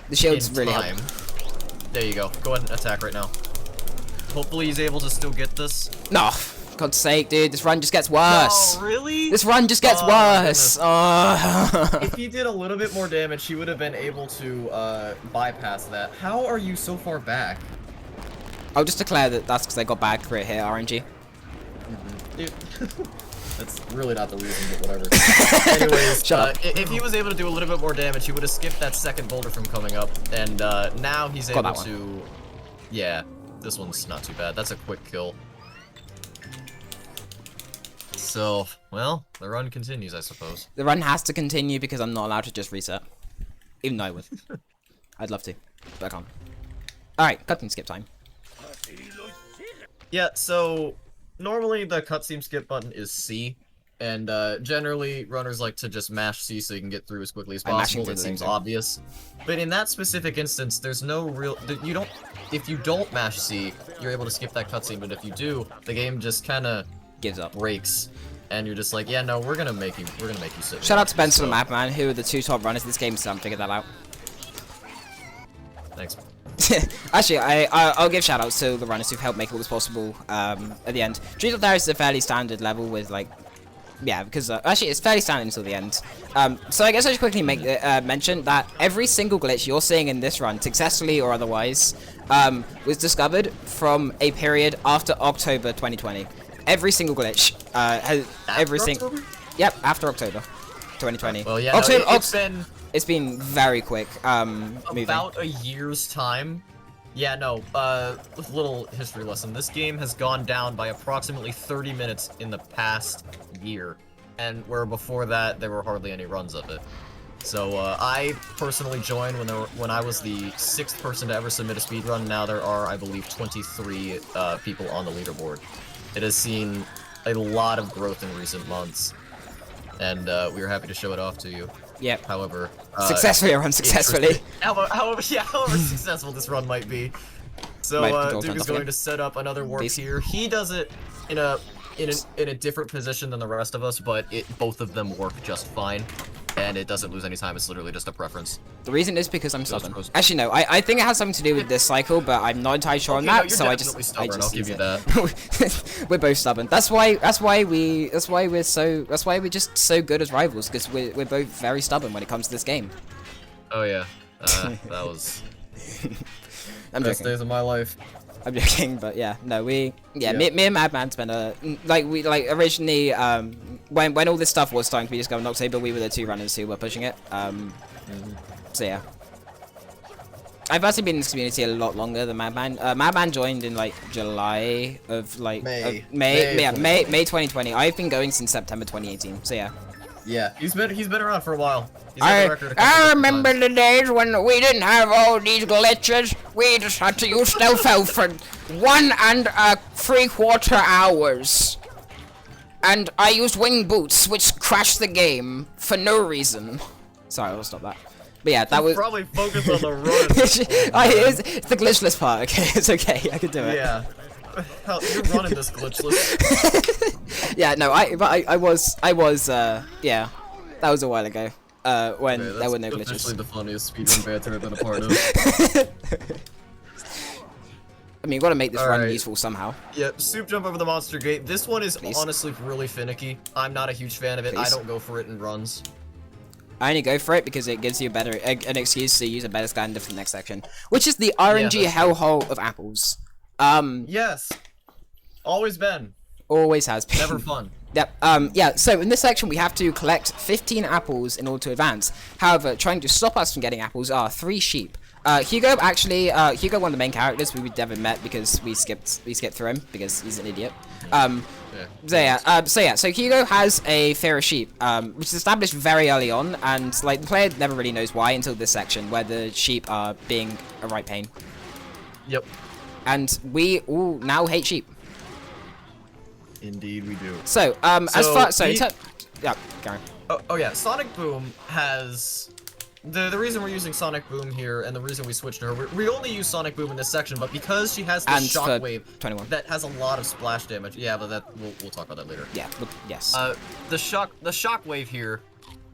The shield's really help. There you go. Go ahead and attack right now. Hopefully he's able to still get this. No, God's sake, dude, this run just gets worse. Oh, really? This run just gets worse. If he did a little bit more damage, he would have been able to bypass that. How are you so far back? I'll just declare that that's because I got bad crit hit RNG. Dude. That's really not the reason, but whatever. Anyways, if he was able to do a little bit more damage, he would have skipped that second boulder from coming up, and now he's able to... Yeah, this one's not too bad. That's a quick kill. So, well, the run continues, I suppose. The run has to continue because I'm not allowed to just reset. Even though I would. I'd love to, but I can't. Alright, cutscene skip time. Yeah, so... Normally, the cutscene skip button is C, and generally, runners like to just mash C so you can get through as quickly as possible. It seems obvious. But in that specific instance, there's no real... If you don't mash C, you're able to skip that cutscene, but if you do, the game just kind of... gives up. Breaks. And you're just like, yeah, no, we're gonna make you sit. Shout out to Benson and Madman, who are the 2 top runners in this game, so I figured that out. Thanks. Actually, I'll give shoutouts to the runners who've helped make all this possible at the end. Trees of Darius is a fairly standard level with, like, yeah, because actually it's fairly standard until the end. So I guess I should quickly make mention that every single glitch you're seeing in this run, successfully or otherwise, was discovered from a period after October 2020. Every single glitch has Yep, after October 2020. Well, yeah, no, it's been very quick. Moving. About a year's time. Yeah, no, little history lesson. This game has gone down by approximately 30 minutes in the past year. And where before that, there were hardly any runs of it. So, I personally joined when I was the 6th person to ever submit a speedrun. Now there are, I believe, 23 people on the leaderboard. It has seen a lot of growth in recent months. And we are happy to show it off to you. Yep. However, Successfully or unsuccessfully. However successful this run might be. So Duke is going to set up another warp here. He does it in a different position than the rest of us, but both of them work just fine. And it doesn't lose any time, it's literally just a preference. The reason is because I'm stubborn. Actually, no, I think it has something to do with this cycle, but I'm not entirely sure on that, so I just I'll give you that. We're both stubborn. That's why we're just so good as rivals, because we're both very stubborn when it comes to this game. Oh yeah. That was I'm best joking. days of my life. I'm joking, but yeah, no, me and Madman spent originally, when all this stuff was starting to be discovered in October, we were the two runners who were pushing it. So yeah. I've actually been in this community a lot longer than Madman. Madman joined in like July of May 2020. I've been going since September 2018. So yeah. Yeah, he's been around for a while. I remember the days when we didn't have all these glitches. We just had to use stealth out for 1 3/4 hours. And I used wing boots, which crashed the game for no reason. Sorry, I'll stop that. But yeah, that was probably focus on the run. it's the glitchless part. Okay, it's okay. I can do it. Yeah. Hell, you're running this glitchless. Yeah, no, I was yeah, that was a while ago. When there were no glitches. That's officially the funniest speedrun banter I've been a part of. I mean, you gotta make this run useful somehow. Yep, soup jump over the monster gate. This one is honestly really finicky. I'm not a huge fan of it. I don't go for it in runs. I only go for it because it gives you an excuse to use a better Skylander for the next section, which is the RNG hellhole of apples. Yes. Always been. Always has been. Never fun. Yep. Yeah, so in this section we have to collect 15 apples in order to advance. However, trying to stop us from getting apples are 3 sheep. Hugo, actually, Hugo, one of the main characters we never met because we skipped through him because he's an idiot. So Hugo has a fear of sheep, which is established very early on, and like the player never really knows why until this section where the sheep are being a right pain. Yep. And we all now hate sheep. Indeed, we do. So, yeah, Gary. Oh yeah, Sonic Boom has the reason we're using Sonic Boom here, and the reason we switched to her. We only use Sonic Boom in this section, but because she has the shockwave that has a lot of splash damage. Yeah, but we'll talk about that later. Yeah. Yes. The shockwave here,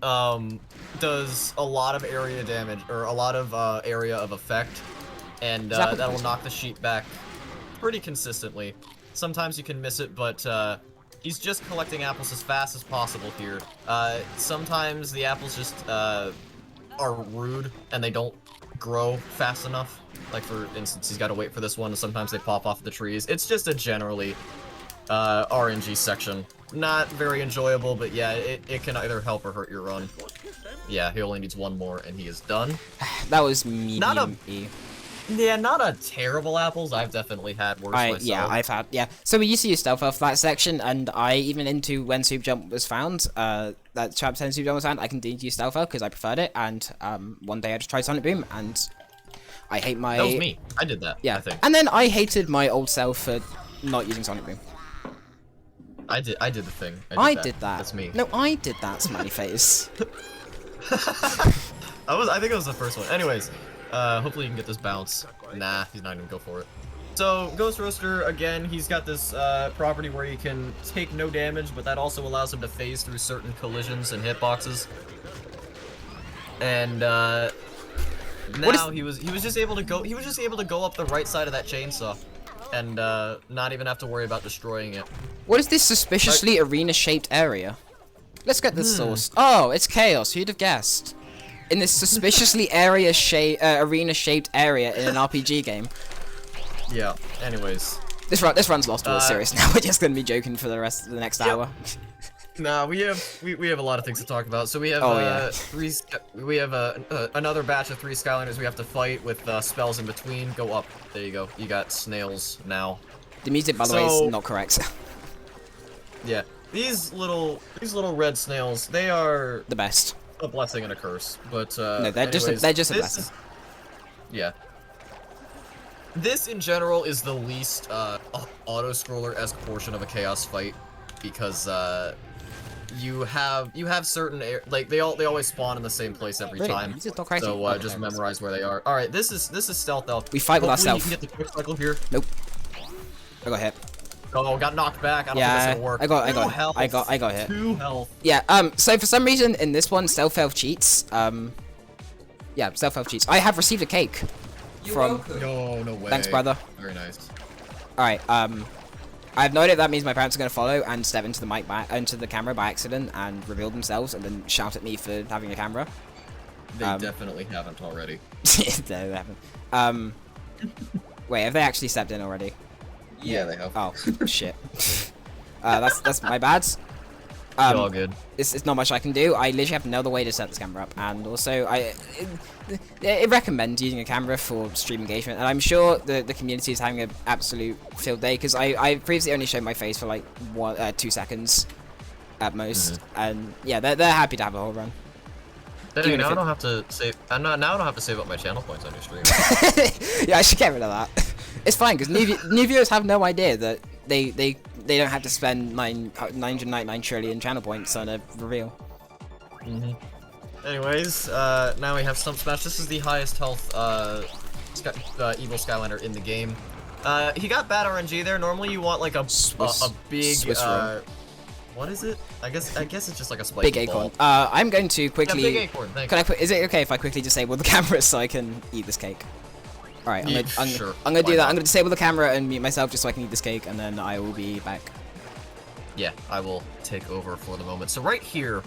does a lot of area damage or a lot of area of effect, and that'll knock the sheep back pretty consistently. Sometimes you can miss it, but he's just collecting apples as fast as possible here. Sometimes the apples just are rude and they don't grow fast enough. Like for instance, he's got to wait for this one, and sometimes they pop off the trees. It's just a generally RNG section. Not very enjoyable, but yeah, it can either help or hurt your run. Yeah, he only needs 1 more and he is done. That was medium E. Yeah, not a terrible apples. I've definitely had worse myself. Yeah, I've had, yeah. So we used to use stealth for that section, and I, even into when Soup Jump was found, that Chapter 10 Soup Jump was found, I continued to use stealth because I preferred it, and one day I just tried Sonic Boom, and I hate my... That was me. I did that, yeah. I think. And then I hated my old self for not using Sonic Boom. I did the thing. I did that. That's me. No, I did that, smiley face. I think it was the first one. Anyways, hopefully you can get this bounce. Nah, he's not gonna go for it. So, Ghost Roaster, again, he's got this property where he can take no damage, but that also allows him to phase through certain collisions and hitboxes. And now he was just able to go up the right side of that chainsaw and not even have to worry about destroying it. What is this suspiciously arena-shaped area? Let's get the source. Oh, it's chaos. Who'd have guessed? In this suspiciously arena-shaped area in an RPG game. Yeah. Anyways, this run's lost all serious now. We're just gonna be joking for the rest of the next hour. Nah, we have a lot of things to talk about. So we have another batch of 3 Skylanders we have to fight with spells in between. Go up. There you go. You got snails now. The music, by the way, is not correct. Yeah, these little red snails, they are the best. A blessing and a curse, but no, they're just a blessing. Yeah. This in general is the least auto-scroller-esque portion of a chaos fight, because you have certain like they always spawn in the same place every Really? time. This is not crazy. So Oh, just okay. memorize where they are. All right, this is stealth elf. We fight with Hopefully ourselves. You can get the quick cycle here. Nope. I got hit. Oh, got knocked back. I don't think Yeah, that's gonna work. I got hit. 2 health. Yeah. So for some reason in this one, stealth elf cheats. Yeah, stealth elf cheats. I have received a cake. From. No way. Thanks, brother. Very nice. All right. I have no idea if that means my parents are gonna follow and step into the camera by accident and reveal themselves and then shout at me for having a camera. They definitely haven't already. They haven't. Wait, have they actually stepped in already? Yeah, they have. Oh shit. That's my bad. All good. It's not much I can do. I literally have no other way to set this camera up, and also it recommends using a camera for stream engagement, and I'm sure the community is having an absolute field day because I previously only showed my face for like 2 seconds at most, and yeah, they're happy to have a whole run. Now I don't have to save. Now I don't have to save up my channel points on your stream. Yeah, I should get rid of that. It's fine because new viewers have no idea that they don't have to spend 999 trillion channel points on a reveal. Anyways, now we have Stump Smash. This is the highest health evil Skylander in the game. He got bad RNG there. Normally you want like a big what is it? I guess it's just like a spiky Big acorn. ball. I'm going to quickly. Yeah, big acorn. Thank Can you. I put? Is it okay if I quickly disable the camera so I can eat this cake? All right, Sure. I'm gonna do Why that. not? I'm gonna disable the camera and mute myself just so I can eat this cake, and then I will be back. Yeah, I will take over for the moment. So right here,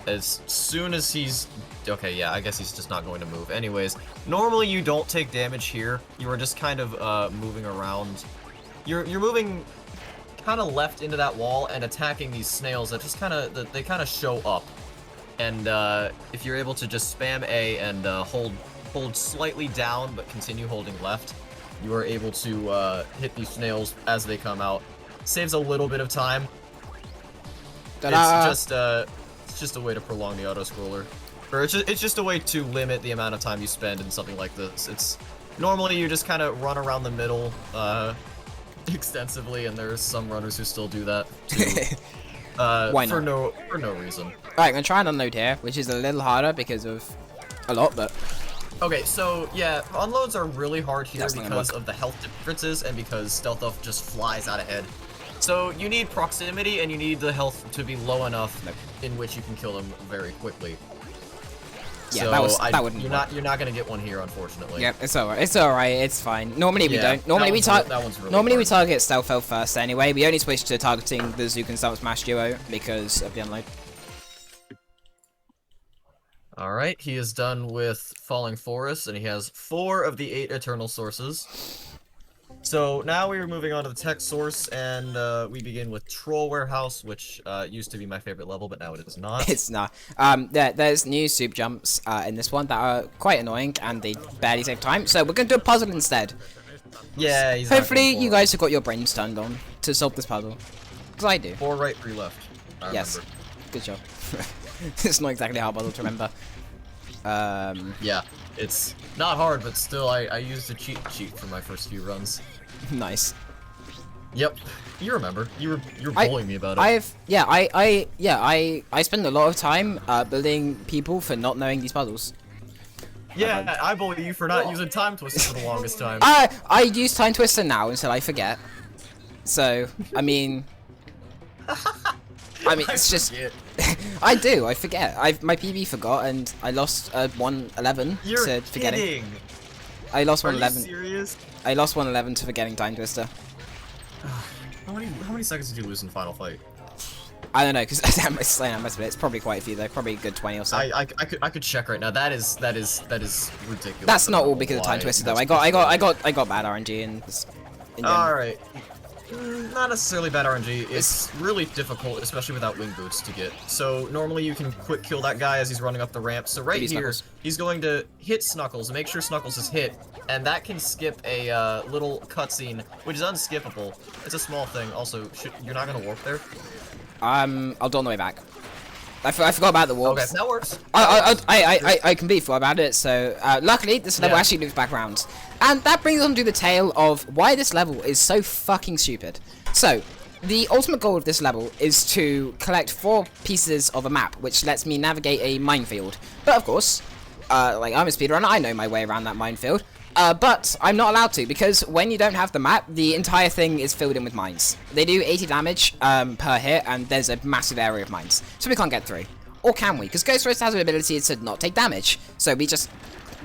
as soon as he's... Okay, yeah, I guess he's just not going to move. Anyways, normally you don't take damage here. You are just kind of moving around. You're moving kind of left into that wall and attacking these snails that just kind of... They kind of show up. And if you're able to just spam A and hold slightly down but continue holding left, you are able to hit these snails as they come out. Saves a little bit of time. It's just a way to prolong the auto scroller, or it's just a way to limit the amount of time you spend in something like this. It's normally you just kind of run around the middle extensively, and there's some runners who still do that too. Why not? For no reason. All right, I'm gonna try and unload here, which is a little harder because of a lot, but. Okay, so yeah, unloads are really hard here That's not gonna because work. of the health differences and because Stealth Elf just flies out ahead. So you need proximity and you need the health to be low enough in which you can kill them very quickly. Yeah, so that wouldn't work. you're not gonna get one here, unfortunately. Yep, it's alright. It's alright. It's fine. Normally we Yeah, don't. Normally we that one's really Normally we hard. target Stealth Elf first. Anyway, we only switched to targeting the Zook and Stump Smash duo because of the unload. All right, he is done with Falling Forest, and he has 4 of the 8 Eternal Sources. So now we are moving on to the tech source, and we begin with Troll Warehouse, which used to be my favorite level, but now it is not. It's not. There's new soup jumps in this one that are quite annoying and they barely save time. So we're gonna do a puzzle instead. Yeah, he's not Hopefully going you for guys have got your brains turned on to solve this puzzle, because I do. it. 4 right, 3 left. I Yes. remember. Good job. It's not exactly a hard puzzle to remember. Yeah, it's not hard, but still, I used a cheat sheet for my first few runs. Nice. Yep, you remember. You're I- bullying me about it. I spend a lot of time building people for not knowing these puzzles. Yeah, I bully you for not using Time Twister for the longest time. I use Time Twister now until I forget. So, I mean, it's just forget. I do. I forget. My PB forgot, and I lost 111 You're to forgetting. kidding. I lost Are you 111. serious? I lost 111 to forgetting Time Twister. How many seconds did you lose in Final Fight? I don't know, because I must admit, it's probably quite a few though. Probably a good 20 or so. I could check right now. That is ridiculous. That's not all I don't because know of Time why. Twister though. That's I got bad RNG and. All right. Not necessarily bad RNG. It's really difficult, especially without wing boots to get. So normally you can quick kill that guy as he's running up the ramp. So right Maybe here, Snuggles. he's going to hit Snuggles, make sure Snuggles is hit, and that can skip a little cutscene, which is unskippable. It's a small thing. Also, you're not gonna warp there. I'll do on the way back. I forgot about the warps. Okay, that works. I completely forgot about it. So luckily, this level Yeah. actually loops back around, and that brings us on to the tale of why this level is so fucking stupid. So, the ultimate goal of this level is to collect 4 pieces of a map, which lets me navigate a minefield. But of course, like I'm a speedrunner, I know my way around that minefield. But I'm not allowed to, because when you don't have the map, the entire thing is filled in with mines. They do 80 damage per hit, and there's a massive area of mines. So we can't get through. Or can we? Because Ghost Racer has an ability to not take damage. So we just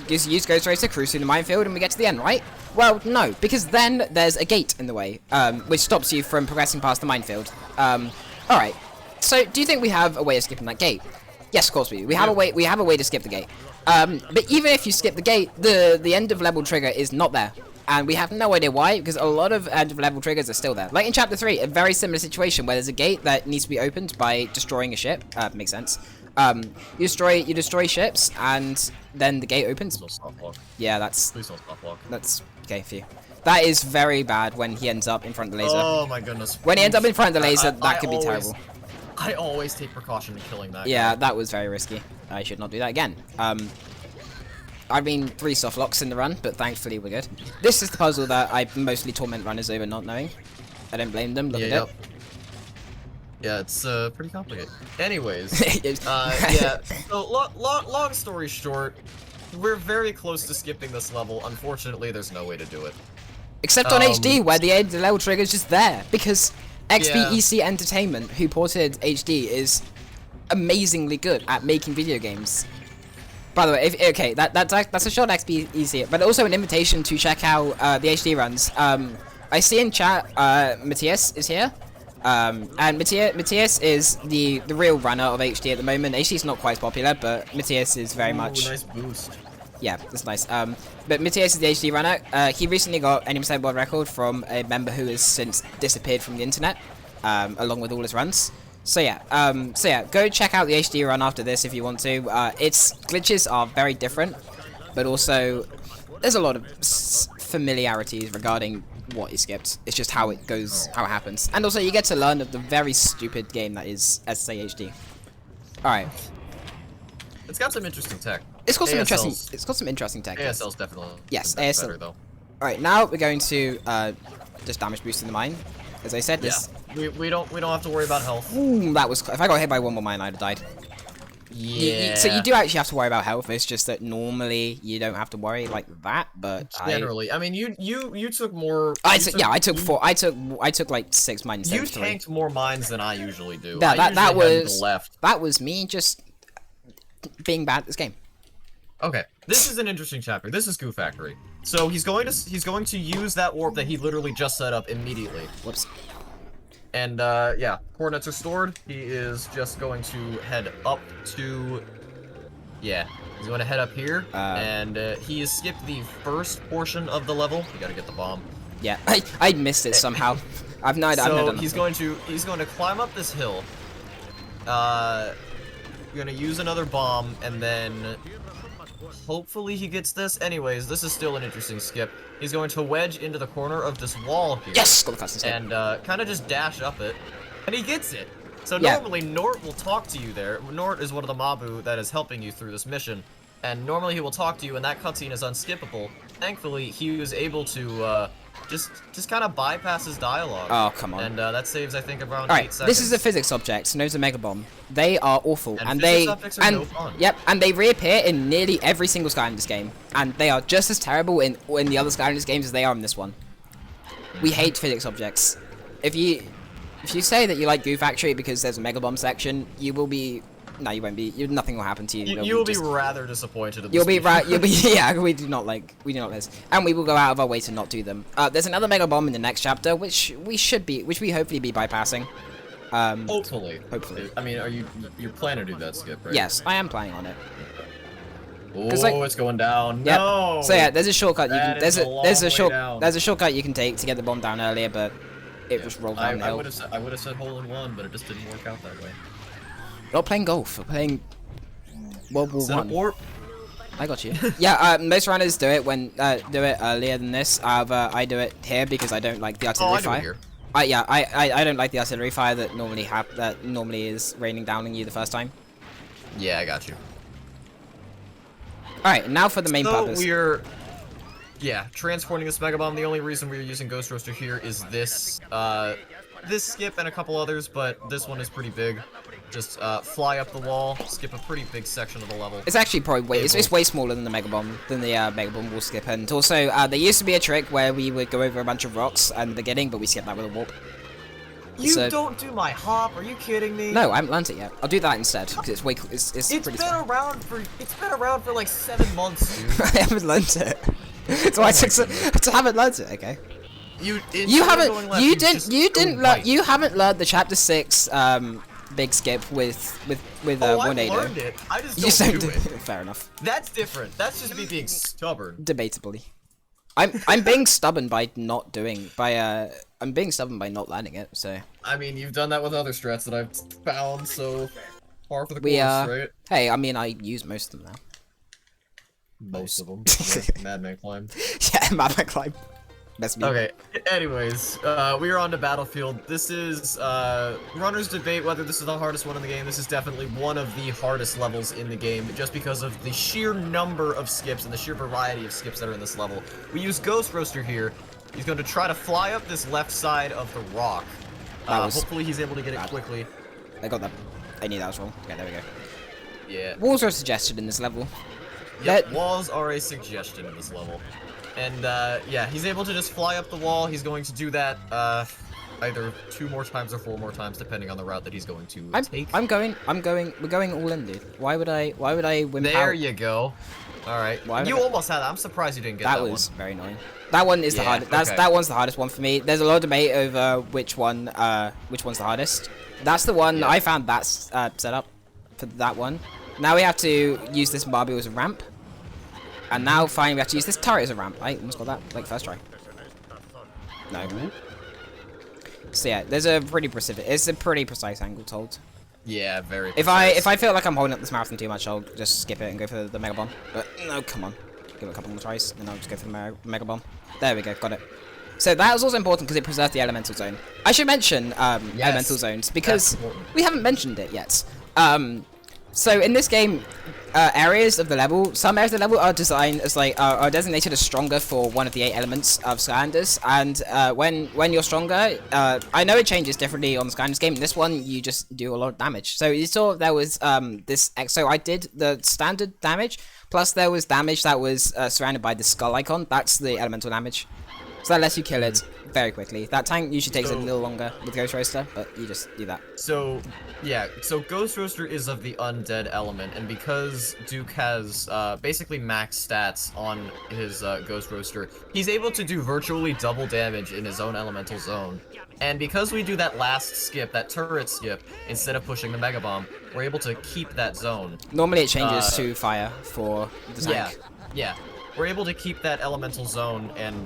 use Ghost Racer, cruise through the minefield, and we get to the end, right? Well, no, because then there's a gate in the way, which stops you from progressing past the minefield. Alright, so do you think we have a way of skipping that gate? Yes, of course we do. We have a way to skip the gate. But even if you skip the gate, the end of level trigger is not there. And we have no idea why, because a lot of end of level triggers are still there. Like in Chapter 3, a very similar situation where there's a gate that needs to be opened by destroying a ship. Makes sense. You destroy ships, and then the gate opens. Yeah, that's... Please don't stop walk. That's okay for you. That is very bad when he ends up in front of the laser. Oh my goodness. When he ends up in front of the laser, that could be terrible. I always take precaution in killing that Yeah, guy. that was very risky. I should not do that again. I've been 3 soft locks in the run, but thankfully we're good. This is the puzzle that I mostly torment runners over not knowing. I don't blame them, look at it. Yeah, it's pretty complicated. Anyways, yeah, so long story short, we're very close to skipping this level. Unfortunately, there's no way to do it. Except on HD, where the end level trigger is just there, because XBEC Entertainment, who ported HD, is amazingly good at making video games. By the way, that's a short XBEC, but also an invitation to check out the HD runs. I see in chat, Matthias is here. And Matthias is the real runner of HD at the moment. HD is not quite as popular, but Matthias is very much... Nice boost. Yeah, that's nice. But Matthias is the HD runner. He recently got 80% world record from a member who has since disappeared from the internet, along with all his runs. So yeah, go check out the HD run after this if you want to. Its glitches are very different, but also there's a lot of familiarities regarding what is skipped. It's just how it goes, how it happens. And also you get to learn of the very stupid game that is SAHD. Alright. It's got some interesting tech. It's got some interesting tech. ASL's definitely ASL. better though. Alright, now we're going to just damage boost in the mine. As I said, this we don't have to worry about health. Ooh, that was if I got hit by one more mine I'd have died. Yeah. So you do actually have to worry about health. It's just that normally you don't have to worry like that. But generally, I mean, you took more. I took 4. I took like 6 mines. You tanked more mines than I usually do. That was me just being bad at this game. Okay, this is an interesting chapter. This is Goo Factory. So he's going to use that warp that he literally just set up immediately. Whoops. And yeah, coordinates are stored. He is just going to head up to, yeah, he's going to head up here, and he has skipped the first portion of the level. You gotta get the bomb. Yeah, I missed it somehow. I've no idea. So he's going to climb up this hill. You're gonna use another bomb, and then hopefully he gets this. Anyways, this is still an interesting skip. He's going to wedge into the corner of this wall here. Yes! Got the fastest hit. And kind of just dash up it. And he gets it! So normally Nort will talk to you there. Nort is one of the Mabu that is helping you through this mission. And normally he will talk to you and that cutscene is unskippable. Thankfully, he was able to just kind of bypass his dialogue. Oh, come on. And that saves, I think, around 8 seconds. This is a physics object, known as a Mega Bomb. They are awful, and physics objects are no fun. Yep, and they reappear in nearly every single Skylanders game, and they are just as terrible in the other Skylanders games as they are in this one. We hate physics objects. If you say that you like Goo Factory because there's a Mega Bomb section, you will be. No, you won't be. Nothing will happen to you. You will be rather disappointed. In you'll be yeah. We do not like this, and we will go out of our way to not do them. There's another Mega Bomb in the next chapter, which we hopefully be bypassing. Hopefully. I mean, you're planning to do that skip, right? Yes, I am planning on it. Oh, it's going down. Yep. No. So yeah, there's a shortcut you can. There's a shortcut you can take to get the bomb down earlier, but it just rolled down the hill. I would have said hole in one, but it just didn't work out that way. We're not playing golf. We're playing World War I. Warp. I got you. Yeah, most runners do it earlier than this. However, I do it here because I don't like the artillery fire. Here. I don't like the artillery fire that normally is raining down on you the first time. Yeah, I got you. All right, now for the main purpose. We're transporting this Mega Bomb. The only reason we're using Ghost Roaster here is this this skip and a couple others, but this one is pretty big. Just fly up the wall, skip a pretty big section of the level. It's actually probably way, it's way smaller than the Mega Bomb, Mega Bomb wall skip. And also, there used to be a trick where we would go over a bunch of rocks at the beginning, but we skipped that with a warp. You don't do my hop? Are you kidding me? No, I haven't learned it yet. I'll do that instead because it's way it's pretty fun. It's been around for like 7 months, dude. I haven't learned it. So I haven't learned it. Okay. You haven't learned the chapter 6 big skip with 180. I learned it. I just don't do it. Fair enough. That's different. That's just me being stubborn. Debatably. I'm being stubborn by not learning it, so. I mean, you've done that with other strats that I've found, so par for the course, right? Hey, I mean, I use most of them now. Most of them. Yeah, Madman Climb. Yeah, Madman Climb. Okay, anyways, we are on to Battlefield. This is, runners debate whether this is the hardest one in the game. This is definitely one of the hardest levels in the game, just because of the sheer number of skips and the sheer variety of skips that are in this level. We use Ghost Roaster here. He's going to try to fly up this left side of the rock. Hopefully he's able to get it quickly. I got that. I knew that was wrong. Okay, there we go. Yeah. Walls are suggested in this level. Yep, walls are a suggestion in this level. And, yeah, he's able to just fly up the wall. He's going to do that, either 2 more times or 4 more times, depending on the route that he's going to take. We're going all in, dude. Why would I wimp out? There you go. Alright. You almost had that. I'm surprised you didn't get that one. That was very annoying. That one is the hardest. That one's the hardest one for me. There's a lot of debate over which one's the hardest. That's the one I found that's set up for that one. Now we have to use this Barbie as a ramp. And now finally we have to use this turret as a ramp. I almost got that, like, first try. No. So yeah, there's a pretty precise angle to hold. Yeah, very precise. If I feel like I'm holding up this marathon too much, I'll just skip it and go for the Mega Bomb. But no, come on. Give it a couple more tries, and then I'll just go for the Mega Bomb. There we go, got it. So that was also important because it preserved the elemental zone. I should mention elemental zones because we haven't mentioned it yet. So in this game, areas of the level, some areas of the level are designed as are designated as stronger for one of the 8 elements of Skylanders, and when you're stronger, I know it changes differently on the Skylanders game. In this one, you just do a lot of damage. So you saw there was so I did the standard damage, plus there was damage that was surrounded by the skull icon. That's the elemental damage. So that lets you kill it very quickly. That tank usually takes a little longer with Ghost Roaster, but you just do that. So, yeah, so Ghost Roaster is of the undead element, and because Duke has basically max stats on his Ghost Roaster, he's able to do virtually double damage in his own elemental zone. And because we do that last skip, that turret skip, instead of pushing the Mega Bomb, we're able to keep that zone. Normally it changes to fire for the tank. Yeah. We're able to keep that elemental zone and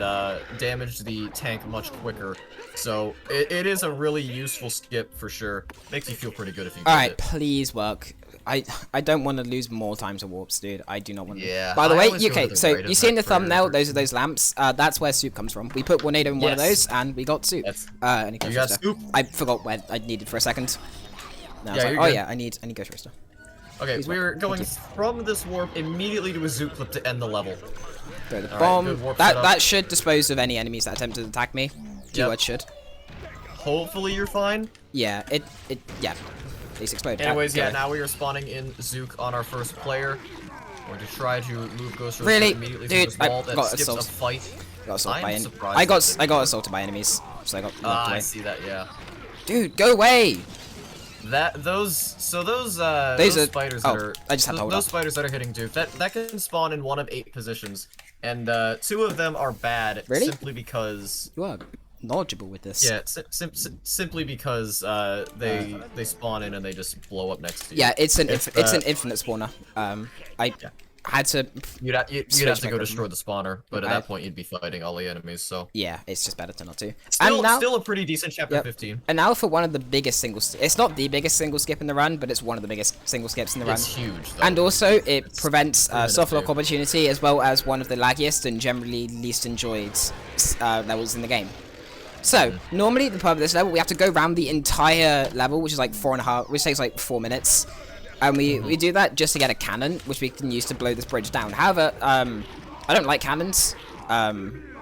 damage the tank much quicker. So it is a really useful skip for sure. Makes you feel pretty good if you get it. Alright, please work. I don't want to lose more times to warps, dude. I do not want to. Yeah. By the way, okay, so you see in the thumbnail, those are those lamps. That's where soup comes from. We put Tornado in one of those, and we got soup. You got soup? I forgot where I needed for a second. No, I need Ghost Roaster. Okay, we're going from this warp immediately to a Zoot clip to end the level. Throw the bomb. That should dispose of any enemies that attempt to attack me. Keyword should. Hopefully you're fine. Yeah, yeah. These explode. Anyways, now we are spawning in Zook on our first player. We're going to try to move Ghost Roaster immediately through this wall that skips a fight. I got assaulted by enemies, so I got knocked away. I see that, yeah. Dude, go away! Those spiders that are I just have to hold those spiders that are hitting Duke, that can spawn in one of 8 positions, and 2 of them are bad simply because you are knowledgeable with this. Yeah, simply because they spawn in and they just blow up next to you. Yeah, it's an infinite spawner. I had to. You'd have to go destroy the spawner, but at that point you'd be fighting all the enemies. So yeah, it's just better to not to. Still a pretty decent chapter 15. And now for one of the biggest single. It's not the biggest single skip in the run, but it's one of the biggest single skips in the run. It's huge. Though. And also it prevents soft lock opportunity, as well as one of the laggiest and generally least enjoyed levels in the game. So normally the purpose of this level, we have to go around the entire level, which is like 4.5, which takes like 4 minutes. And we do that just to get a cannon, which we can use to blow this bridge down. However, I don't like cannons.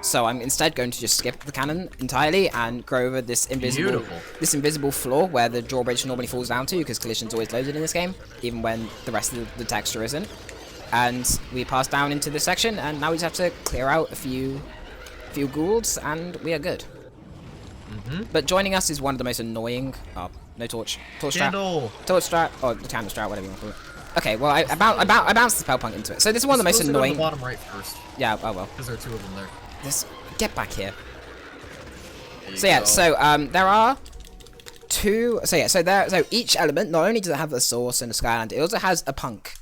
So I'm instead going to just skip the cannon entirely and go over this invisible floor where the drawbridge normally falls down to, because collision's always loaded in this game, even when the rest of the texture isn't. And we pass down into this section, and now we just have to clear out a few ghouls, and we are good. But joining us is one of the most annoying. Oh, no torch. Torch strat, or the candle strat, whatever you want to call it. Okay, well I bounced the spell punk into it. So this is one of the most annoying. Go to the bottom right first. Yeah, oh well. Because there are 2 of them there. Just get back here. So there are 2. So each element not only does it have a source and a Skyland, it also has a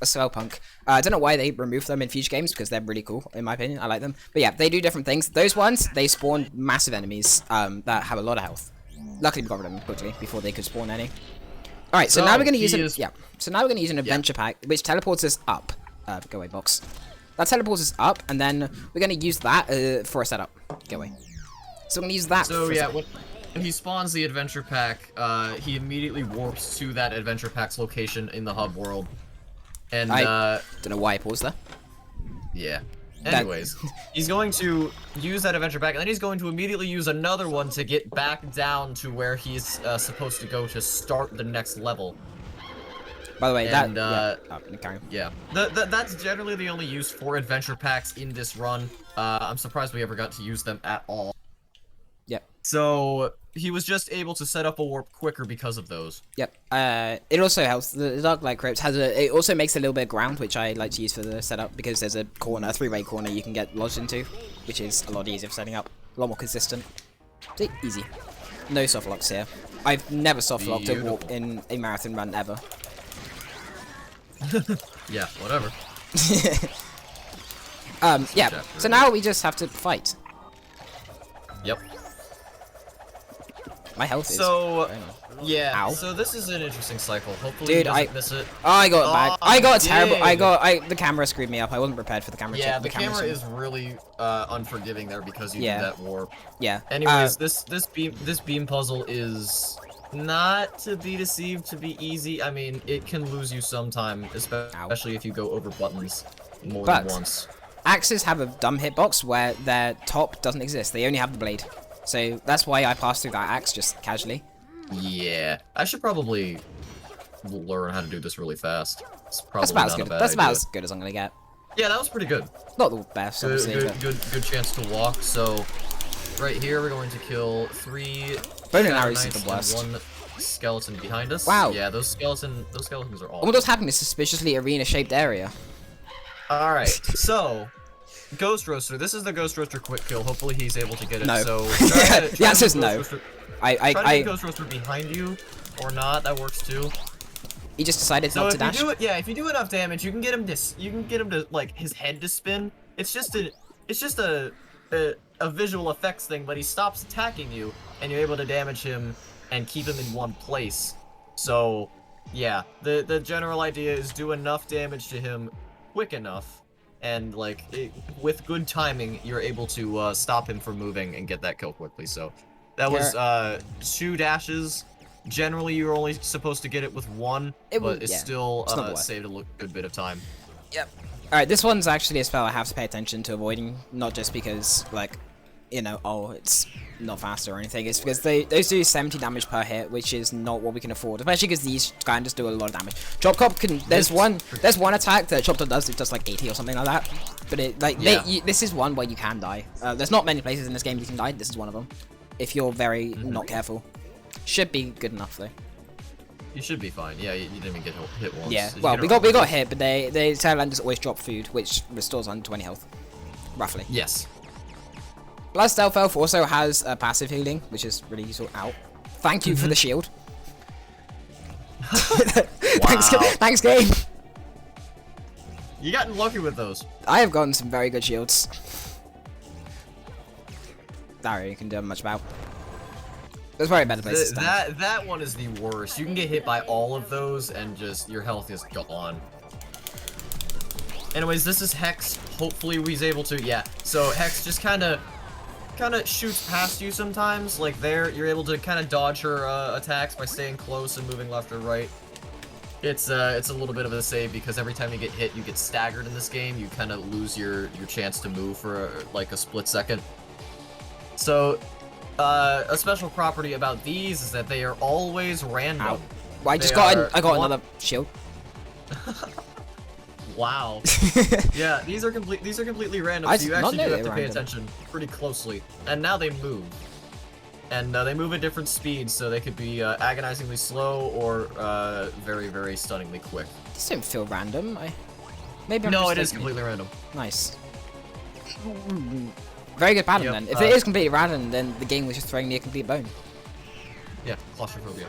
spell punk. I don't know why they removed them in future games, because they're really cool in my opinion. I like them. But yeah, they do different things. Those ones, they spawn massive enemies that have a lot of health. Luckily we got rid of them quickly before they could spawn any. All right, so now we're gonna use So now we're gonna use an adventure pack which teleports us up. Go away, box. That teleports us up, and then we're gonna use that for a setup. Go away. So we're gonna use that. So yeah, when he spawns the adventure pack, he immediately warps to that adventure pack's location in the hub world. And I don't know why I paused there. Yeah. Anyways, he's going to use that adventure pack, and then he's going to immediately use another one to get back down to where he's supposed to go to start the next level. By the way, that's generally the only use for adventure packs in this run. I'm surprised we ever got to use them at all. Yep. So he was just able to set up a warp quicker because of those. Yep. It also helps. The Dark Light Crypt it also makes a little bit of ground, which I like to use for the setup, because there's a corner, a 3-way corner you can get lodged into, which is a lot easier for setting up, a lot more consistent. See, easy. No soft locks here. I've never soft locked a warp in a marathon run ever. Yeah, whatever. Yeah. So now we just have to fight. Yep. My health is. So, yeah. Ow. So this is an interesting cycle. Hopefully, dude, he doesn't miss it. Oh, I got it back. I got terrible. Dang. The camera screwed me up. I wasn't prepared for the camera. Yeah, the camera is really unforgiving there because you do that warp. Yeah. Anyways, this beam puzzle is not to be deceived to be easy. I mean, it can lose you sometime, especially if you go over buttons more than once. Axes have a dumb hitbox where their top doesn't exist. They only have the blade. So that's why I passed through that axe just casually. Yeah, I should probably learn how to do this really fast. It's probably that's about as good. That's about as good as I'm gonna get. Yeah, that was pretty good. Not the best, obviously. Good chance to walk. So, right here we're going to kill 3 Bone and arrows is the worst. 1 skeleton behind us. Wow. Yeah, those skeletons are all. What was happening in this suspiciously arena-shaped area? All right, so. Ghost Roaster. This is the Ghost Roaster quick kill. Hopefully he's able to get it. No. So the answer is no. Try to get Ghost Roaster behind you, or not. That works too. He just decided not to dash. If you do enough damage, you can get him to like his head to spin. It's just a visual effects thing, but he stops attacking you, and you're able to damage him and keep him in one place. So yeah, the general idea is do enough damage to him quick enough. And like with good timing, you're able to stop him from moving and get that kill quickly. So that was 2 dashes. Generally, you're only supposed to get it with 1, but it's still saved a good bit of time. Yep. All right, this one's actually a spell I have to pay attention to avoiding, not just because like, you know, oh, it's not faster or anything. It's because those do 70 damage per hit, which is not what we can afford, especially because these Skylanders do a lot of damage. Chop Cop can. There's one attack that Chop Top does. It does like 80 or something like that. But it this is one where you can die. There's not many places in this game you can die. This is one of them. If you're very not careful, should be good enough though. You should be fine. Yeah, you didn't even get hit once. Yeah. Well, we got hit, but they Skylanders always drop food, which restores 120 health, roughly. Yes. Blood Stealth Elf also has passive healing, which is really useful. Ow. Thank you for the shield. Thanks, game. You gotten lucky with those. I have gotten some very good shields. Sorry, you can do much about. There's probably better places to stand. That one is the worst. You can get hit by all of those, and just your health is gone. Anyways, this is Hex. Hopefully, he's able to. Yeah. So Hex just kind of shoots past you sometimes. Like there, you're able to kind of dodge her attacks by staying close and moving left or right. It's a little bit of a save because every time you get hit, you get staggered in this game. You kind of lose your chance to move for like a split second. So, a special property about these is that they are always random. Ow. Well, I just They got are another shield. Wow. Yeah, these are completely random. I So you did not actually know do they have to were pay random. attention pretty closely. And now they move. And they move at different speeds, so they could be agonizingly slow or very, very stunningly quick. These don't feel random. Maybe I'm No, it is mistaken. completely random. Nice. Very good pattern Yep, then. If it is completely random, then the game was just throwing me a complete bone. Yeah, claustrophobia.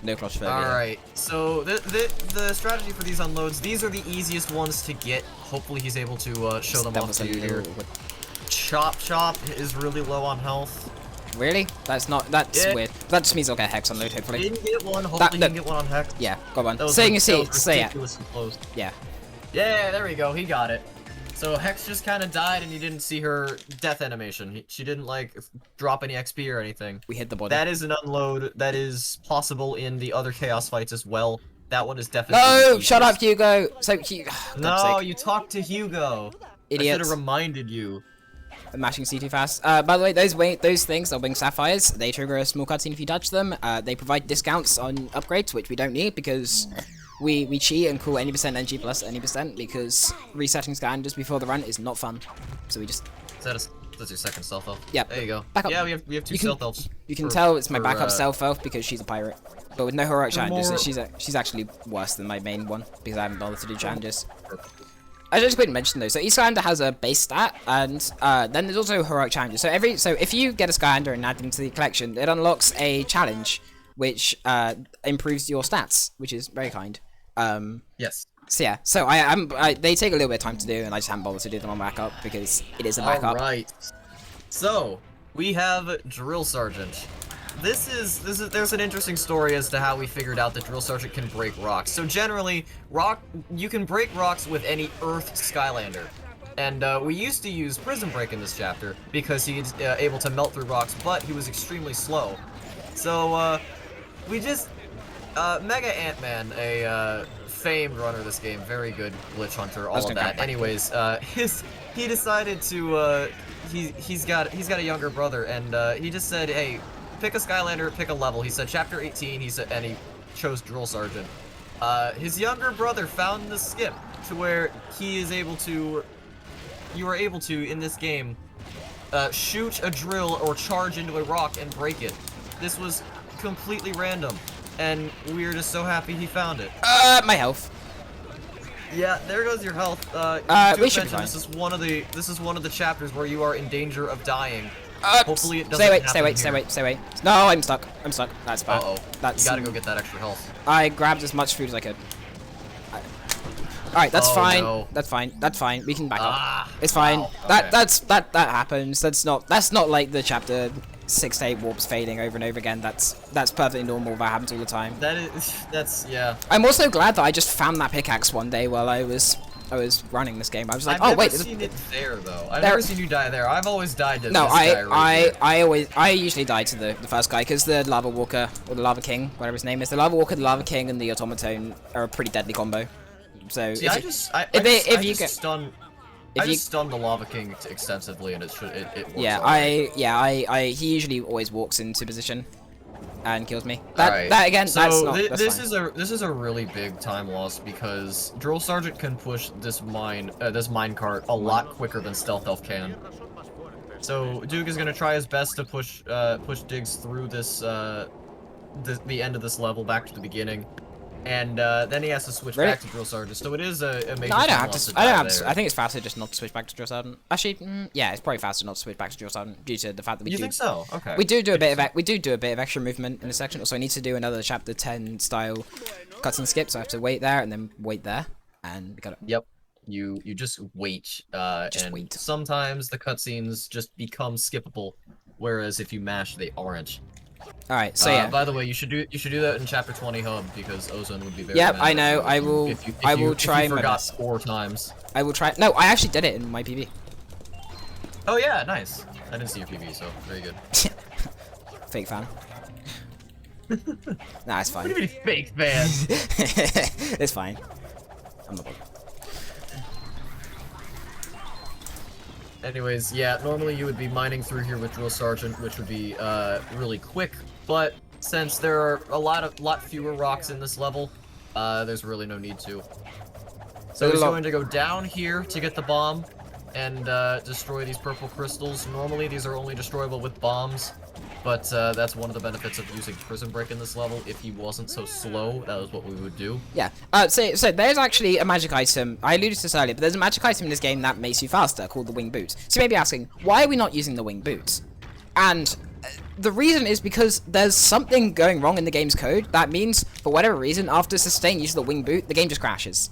No claustrophobia. Alright, so the strategy for these unloads, these are the easiest ones to get. Hopefully he's able to show them off to you here. Chop Chop is really low on health. Really? That's Yeah. weird. That just means I'll get Hex unload, hopefully. Didn't get one, hopefully you can get one on Hex. Yeah, got one. That was So you can that see, was so yeah. ridiculously close. Yeah. Yeah, there we go, he got it. So Hex just kind of died and you didn't see her death animation. She didn't, like, drop any XP or anything. We hit the body. That is an unload that is possible in the other Chaos fights as well. That one is definitely No! the Shut up, easiest. Hugo! So cute. No, you talked to Hugo. I Idiot. should have reminded you. I'm mashing C too fast. By the way, those things are wing sapphires. They trigger a small cutscene if you touch them. They provide discounts on upgrades, which we don't need because we cheat and call any percent NG plus any percent because resetting Skylanders before the run is not fun. So we just That's your second stealth elf. Yeah. There you go. Back up. Yeah, we have two You can- stealth elves. you can for- tell it's my for, backup stealth elf because she's a pirate. But with no heroic challenges, more- she's actually worse than my main one because I haven't bothered to do challenges. I just going to mention though, so each Skylander has a base stat, and then there's also heroic challenges. So if you get a Skylander and add them to the collection, it unlocks a challenge which improves your stats, which is very kind. Yes. So yeah, so they take a little bit of time to do, and I just haven't bothered to do them on backup because it is a backup. Alright. So, we have Drill Sergeant. There's an interesting story as to how we figured out that Drill Sergeant can break rocks. So generally, you can break rocks with any Earth Skylander. And we used to use Prison Break in this chapter because he's able to melt through rocks, but he was extremely slow. So we just Mega Ant-Man, a famed runner of this game, very good glitch hunter, all of that. Anyways, he decided to he's got a younger brother, and he just said, hey, pick a Skylander, pick a level. He said chapter 18. He said, and he chose Drill Sergeant. His younger brother found the skip to where he is able to. You are able to in this game shoot a drill or charge into a rock and break it. This was completely random, and we are just so happy he found it. My health. Yeah, there goes your health. We should be fine. This is one of the chapters where you are in danger of dying. Hopefully it doesn't stay happen wait. here. No, I'm stuck. That's bad. Uh-oh. That's You gotta go get that extra health. I grabbed as much food as I could. Alright, that's Oh, fine. no. That's fine. We can back Ah, up. It's fine. wow, okay. That happens. That's not like the chapter 6 to 8 warps fading over and over again. That's perfectly normal. That happens all the time. Yeah. I'm also glad that I just found that pickaxe one day while I was running this game. I was like, I've oh wait, never seen it there though. I've there- never seen you die there. I've always died to no, this guy right here. I usually die to the first guy because the Lava Walker or the Lava King, whatever his name is, the Lava Walker, the Lava King, and the Automaton are a pretty deadly combo. So See, if I you- just stunned the Lava King extensively, and it works. yeah, alright. he usually always walks into position and kills me. Alright, That again, so that's not. this fine. is a really big time loss because Drill Sergeant can push this minecart a lot quicker than Stealth Elf can. So Duke is gonna try his best to push Diggs through the end of this level back to the beginning, and then he has to switch Really? back to Drill Sergeant. So it is a major. No, I don't time have loss to. I don't have die to. I think it's faster just not to switch back to Drill Sergeant. Actually, yeah, it's probably faster not to switch back to Drill Sergeant due to the fact that we You do. think so? Okay. We do a bit of extra movement in a section. Also, I need to do another chapter 10 style cutscene skip, so I have to wait there and then wait there, and we got it. Yep. You just wait, and wait. sometimes the cutscenes just become skippable, whereas if you mash, they aren't. All right, so yeah. By the way, you should do that in chapter 20 hub because Ozone would be very. Yep, mad I at know. you I will. if you Try my forgot best. 4 times. I will try. No, I actually did it in my PB. Oh yeah, nice. I didn't see your PV, so very good. Fake fan. Nah, it's What fine. do you mean fake fans? It's fine. I'm not bothered. Anyways, yeah, normally you would be mining through here with Drill Sergeant, which would be really quick, but since there are a lot fewer rocks in this level, there's really no need to. So he's going to go down here to get the bomb and destroy these purple crystals. Normally these are only destroyable with bombs, but that's one of the benefits of using Prison Break in this level. If he wasn't so slow, that was what we would do. Yeah. So there's actually a magic item. I alluded to this earlier, but there's a magic item in this game that makes you faster, called the Wing Boot. So you may be asking, why are we not using the Wing Boot? And the reason is because there's something going wrong in the game's code. That means, for whatever reason, after sustained use of the Wing Boot, the game just crashes.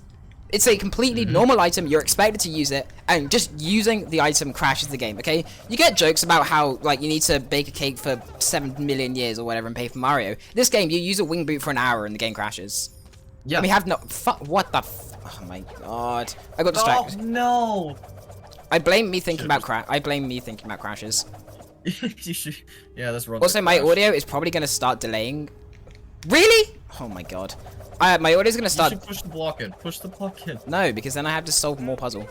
It's a completely normal item, you're expected to use it, and just using the item crashes the game, okay? You get jokes about how, like, you need to bake a cake for 7 million years or whatever and pay for Mario. This game, you use a Wing Boot for an hour and the game crashes. Yeah. And we have no... What the oh my god. I got distracted. Oh, no! I blame me thinking about crashes. You should... Yeah, this runs Also, like my crash. audio is probably going to start delaying. Really? Oh my god. My audio's going to You start... should push the block in. Push the block in. No, because then I have to solve more puzzle.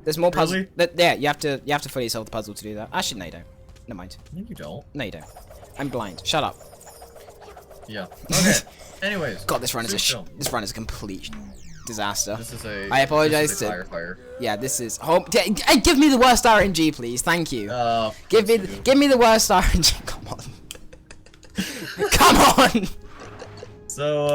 There's more puzzle. Really? Yeah, you have to fully solve the puzzle to do that. Actually, no, you don't. Never mind. No, you don't. No, you don't. I'm blind. Shut up. Yeah. Okay. Anyways. God, this run is Soup film. this run is a complete disaster. This is a... I apologize This is a to- firefighter. Yeah, this is. Give me the worst RNG, please. Thank you. Give me the worst RNG. Come on. Come on. So,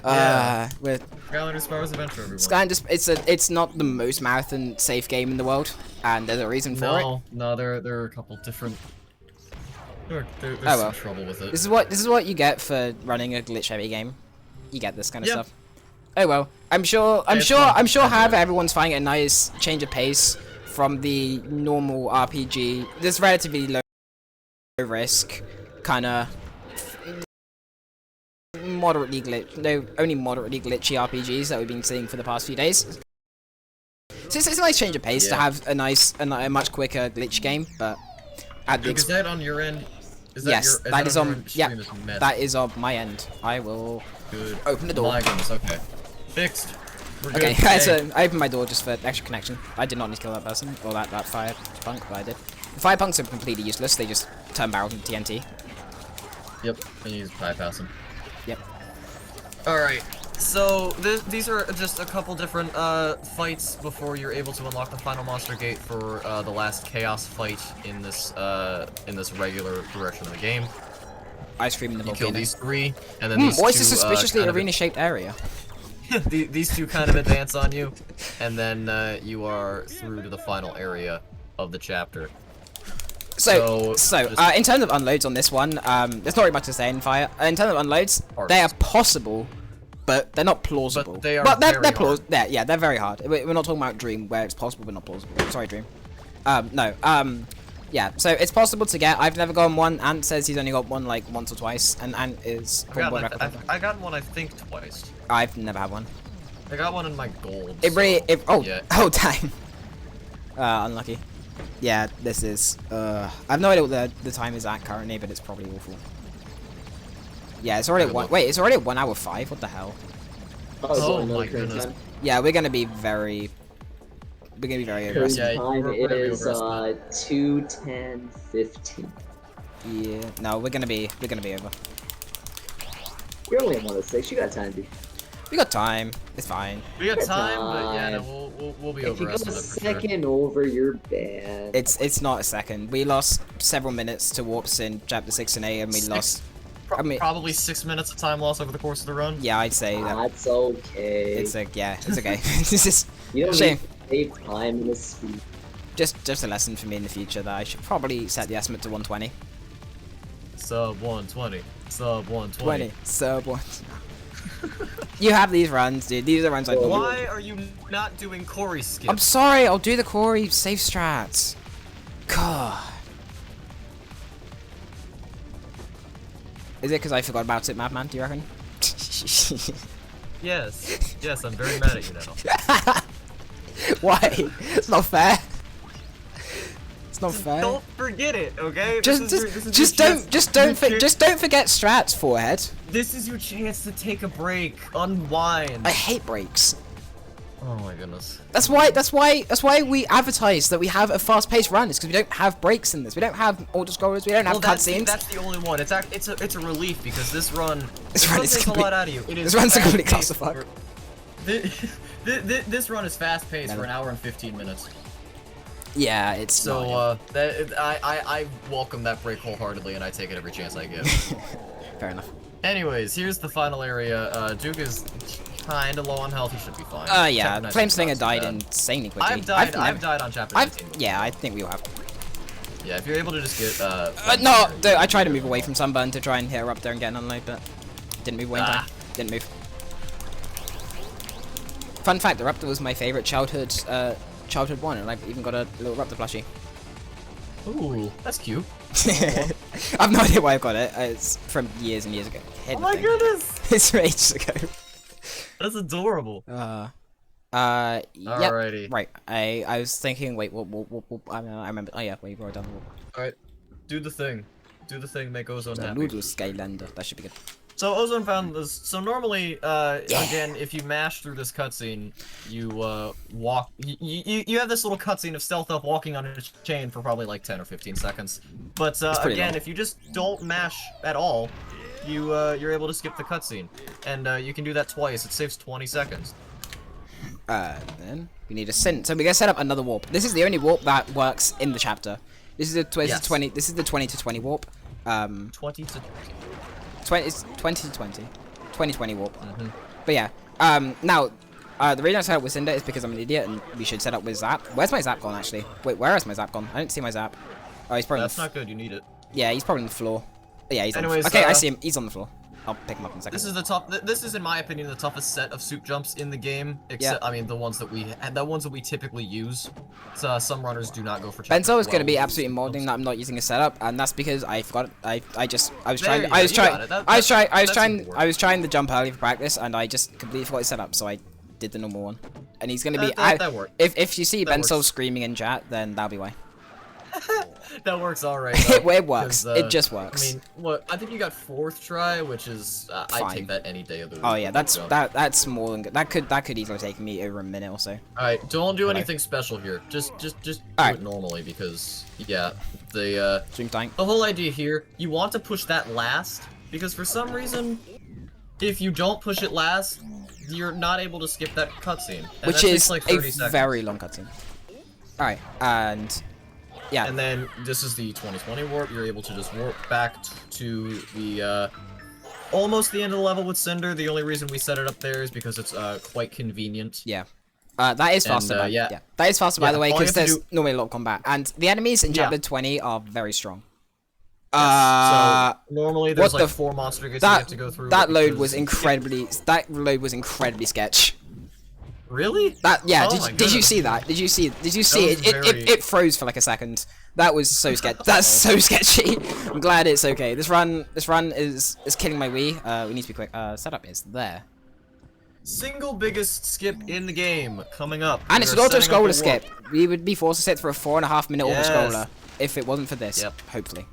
yeah. With Skylanders Spyro's Adventure, everyone. Skylanders, it's not the most marathon safe game in the world, and there's a reason for it. No, there are a couple different... There's well. some trouble with it. This is what you get for running a glitch heavy game. You get this kind of Yeah. stuff. Oh well, I'm sure however everyone's finding a nice change of pace from the normal RPG. This relatively low risk kind of only moderately glitchy RPGs that we've been seeing for the past few days. So it's a nice change of pace to have a much quicker glitch game, but at the Is that on your end? yes, that is on. Yeah, that that is on my end. I will open the door. My goodness, okay. Fixed. We're Okay, good. so I opened my door just for extra connection. I did not need to kill that person or that fire punk, but I did. The fire punks are completely useless. They just turn barrels into TNT. Yep, and you just bypass them. Yep. Alright, so these are just a couple different fights before you're able to unlock the final monster gate for the last chaos fight in this regular direction of the game. Ice cream in the You volcano. kill these three, and then these Why two, is this a suspiciously kind of- arena-shaped area? these two kind of advance on you, and then you are through to the final area of the chapter. So in terms of unloads on this one, there's not really much to say in fire. In terms of unloads, they are possible, but they're not plausible. But they are they're very hard. Yeah, they're very hard. We're not talking about Dream, where it's possible but not plausible. Sorry, Dream. Yeah, so it's possible to get. I've never gotten one. Ant says he's only got one like once or twice, and Ant is. I got one, I think, twice. I've never had one. I got one in my gold. Oh, oh, time. Unlucky. Yeah, this is. I have no idea what the time is at currently, but it's probably awful. Yeah, it's already at one. Wait, it's already at 1 hour 5. What the hell? Oh my goodness. Yeah, we're gonna be very. We're gonna be very aggressive. Yeah, time we're gonna be is aggressive. 2:10:15. Yeah. No, we're gonna be over. You're only at 1:06. You got time, dude. We got time. It's fine. We got Good time, but yeah, time. no, we'll be If you go a overestimated for sure. second over, you're bad. It's not a second. We lost several minutes to warps in chapter 6 and 8, and we lost. Probably 6 minutes of time loss over the course of the run. Yeah, I'd say that. That's okay. It's okay. This is You don't shame. need to save time in the speed. Just a lesson for me in the future that I should probably set the estimate to 120. Sub 120. Sub 120. Sub 1. You have these runs, dude. These are the runs I do. Why are you not doing Corey skip? I'm sorry. I'll do the Corey safe strats. God. Is it because I forgot about it, Madman? Do you reckon? Yes. Yes, I'm very mad at you now. Why? It's not fair. not fair. Don't forget it, okay? Just don't forget strats, forehead. This is your chance to take a break, unwind. I hate breaks. Oh my goodness. That's why we advertise that we have a fast-paced run. It's because we don't have breaks in this. We don't have auto-scrollers. We don't have cutscenes. That's the only one. It's a relief because this run is takes a lot out of you. This run's a complete clusterfuck. This run is fast-paced for an hour and 15 minutes. Yeah, it's so. I welcome that break wholeheartedly, and I take it every chance I get. Fair enough. Anyways, here's the final area. Duke is kinda low on health. He should be fine. Yeah. Flameslinger died insanely quickly. I've died on chapter 19. Yeah, I think we all have. Yeah, if you're able to just get no, dude, I tried to move away from Sunburn to try and hit her up there and get an unload, but didn't move away in time. Didn't move. Fun fact: the Raptor was my favorite childhood one, and I've even got a little Raptor plushie. Ooh, that's cute. I've no idea why I've got it. It's from years and years ago. Oh my goodness! It's from ages ago. That's adorable. Yep. Alrighty. Right. I was thinking. Wait. I remember. Oh yeah. Wait. You wrote down the wall. All right. Do the thing. Do the thing. Make Ozone happy. Noodle Skylander. That should be good. So Ozone found this. So normally, again, if you mash through this cutscene, you walk. You have this little cutscene of stealth up walking on a chain for probably like 10 or 15 seconds. But again, if you just don't mash at all, you're able to skip the cutscene, and you can do that twice. It saves 20 seconds. Then we need a synth. So we're gonna set up another warp. This is the only warp that works in the chapter. This is the 20. This is the 20 to 20 warp. 20 to 20. It's 20 to 20. 2020 warp. Mm-hmm. But yeah. Now, the reason I set up with Cinder is because I'm an idiot, and we should set up with Zap. Where's my Zap gone actually? Wait, where is my Zap gone? I don't see my Zap. Oh, he's probably. That's not good. You need it. Yeah, he's probably on the floor. Yeah, he's Anyways, on the floor. Okay, I see him. He's on the floor. I'll pick him up in a second. This is the top. This is, in my opinion, the toughest set of soup jumps in the game. Except, I mean, the ones that we typically use. So, some runners do not go for. Benzo is going to be absolutely modding that I'm not using a setup, and that's because I forgot. I was trying to jump early for practice, and I just completely forgot to set up, so I did the normal one. And he's going to be. That worked. If you see Benzo screaming in chat, then that'll be why. That works alright. It works. It just works. I mean, what? I think you got 4th try, which is I'd take that any day of the week. Oh yeah, that's more than good. That could easily take me over a minute or so. All right, don't do anything special here. Just do it normally because yeah, the whole idea here, you want to push that last because for some reason, if you don't push it last, you're not able to skip that cutscene, which is like a 30 seconds. very long cutscene. All right, and. Yeah. And then this is the 2020 warp. You're able to just warp back to the almost the end of the level with Cinder. The only reason we set it up there is because it's quite convenient. Yeah. That is faster. Yeah. That is faster by the way because there's normally a lot of combat and the enemies in chapter 20 are very strong. Yes. So normally there's like 4 monster gates you have to go through. That load was incredibly sketch. Really? Did you see that? Did you see it? It froze for like a second. That was so sketchy. That's so sketchy. I'm glad it's okay. This run is killing my Wii. We need to be quick. Setup is there. Single biggest skip in the game coming up. And it's an auto scroller skip. We would be forced to sit for a 4.5 minute auto scroller if it wasn't for this. Yep. Hopefully.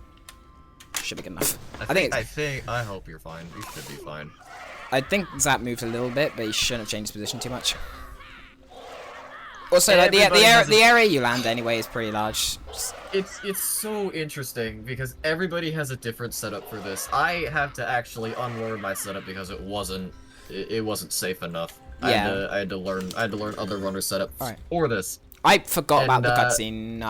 Should be good enough. I hope you're fine. You should be fine. I think Zap moved a little bit, but he shouldn't have changed his position too much. Also, like, the area you land anyway is pretty large. It's so interesting because everybody has a different setup for this. I have to actually unlearn my setup because it wasn't safe enough. Yeah. I had to learn other runner setups for this. I forgot about the cutscene.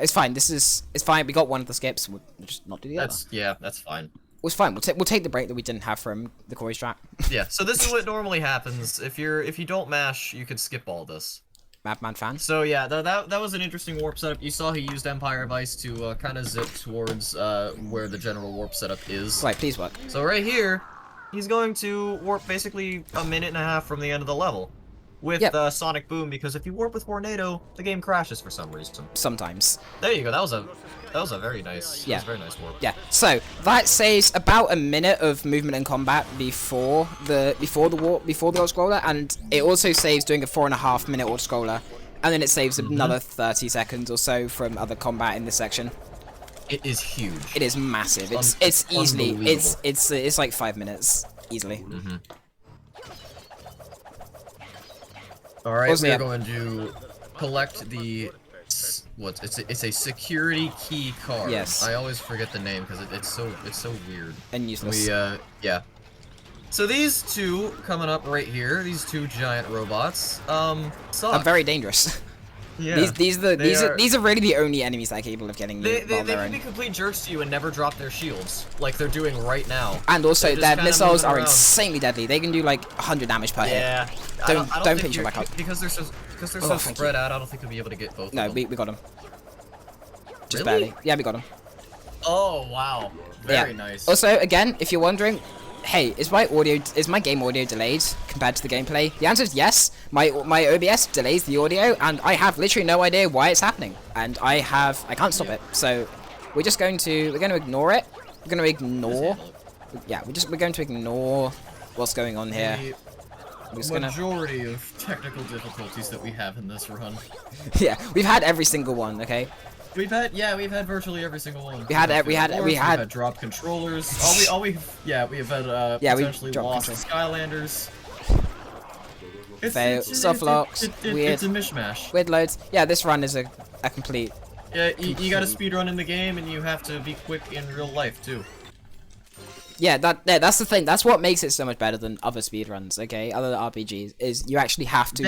It's fine. It's fine. We got one of the skips. We'll just not do the other. That's fine. It's fine. We'll take the break that we didn't have from the Corey strat. Yeah. So this is what normally happens. If you don't mash, you could skip all this. Madman fan. So yeah, that was an interesting warp setup. You saw he used Empire of Ice to kind of zip towards where the general warp setup is. Right. Please work. So right here, he's going to warp basically a minute and a half from the end of the level. With Sonic Boom, because if you warp with Tornado, the game crashes for some reason. Sometimes. There you go. That was a very nice. Yeah. That was a very nice warp. Yeah. So that saves about a minute of movement and combat before the warp, before the auto scroller, and it also saves doing a 4.5 minute auto scroller. and then it saves another 30 seconds or so from other combat in this section. It is huge. It is massive. It's easily it's like 5 minutes easily. All right, Also, we're yeah. going to collect the it's a security key card. Yes. I always forget the name because it's so weird. And useless. Yeah. So these two coming up right here, these two giant robots, suck. Are very dangerous. Yeah. These are really the only enemies that are capable of getting you. They can be complete jerks to you and never drop their shields, like they're doing right now. And also, They're just their kinda missiles moving are around. insanely deadly. They can do like 100 damage per hit. Yeah. Don't think pinch them you're- back up. because they're so Oh, thank spread out. I don't think you'll be able to get both. No, of them. we got them. Just Really? barely. Yeah, we got them. Oh wow. Very nice. Also, again, if you're wondering, hey, is my game audio delayed compared to the gameplay? The answer is yes. My OBS delays the audio, and I have literally no idea why it's happening, and I can't stop it. So we're going to ignore it. We're going to ignore. Yeah, we're going to ignore what's going on here. The majority of technical difficulties that we have in this run. Yeah, we've had every single one. Okay. We've had virtually every single one. We had drop controllers. We have had potentially dropped lost Skylanders. Soft locks, weird. It's a mishmash. Weird loads. Yeah, this run is a complete. Yeah, you got to speed run in the game, and you have to be quick in real life too. Yeah, that's the thing. That's what makes it so much better than other speedruns. Okay, other RPGs is you actually have to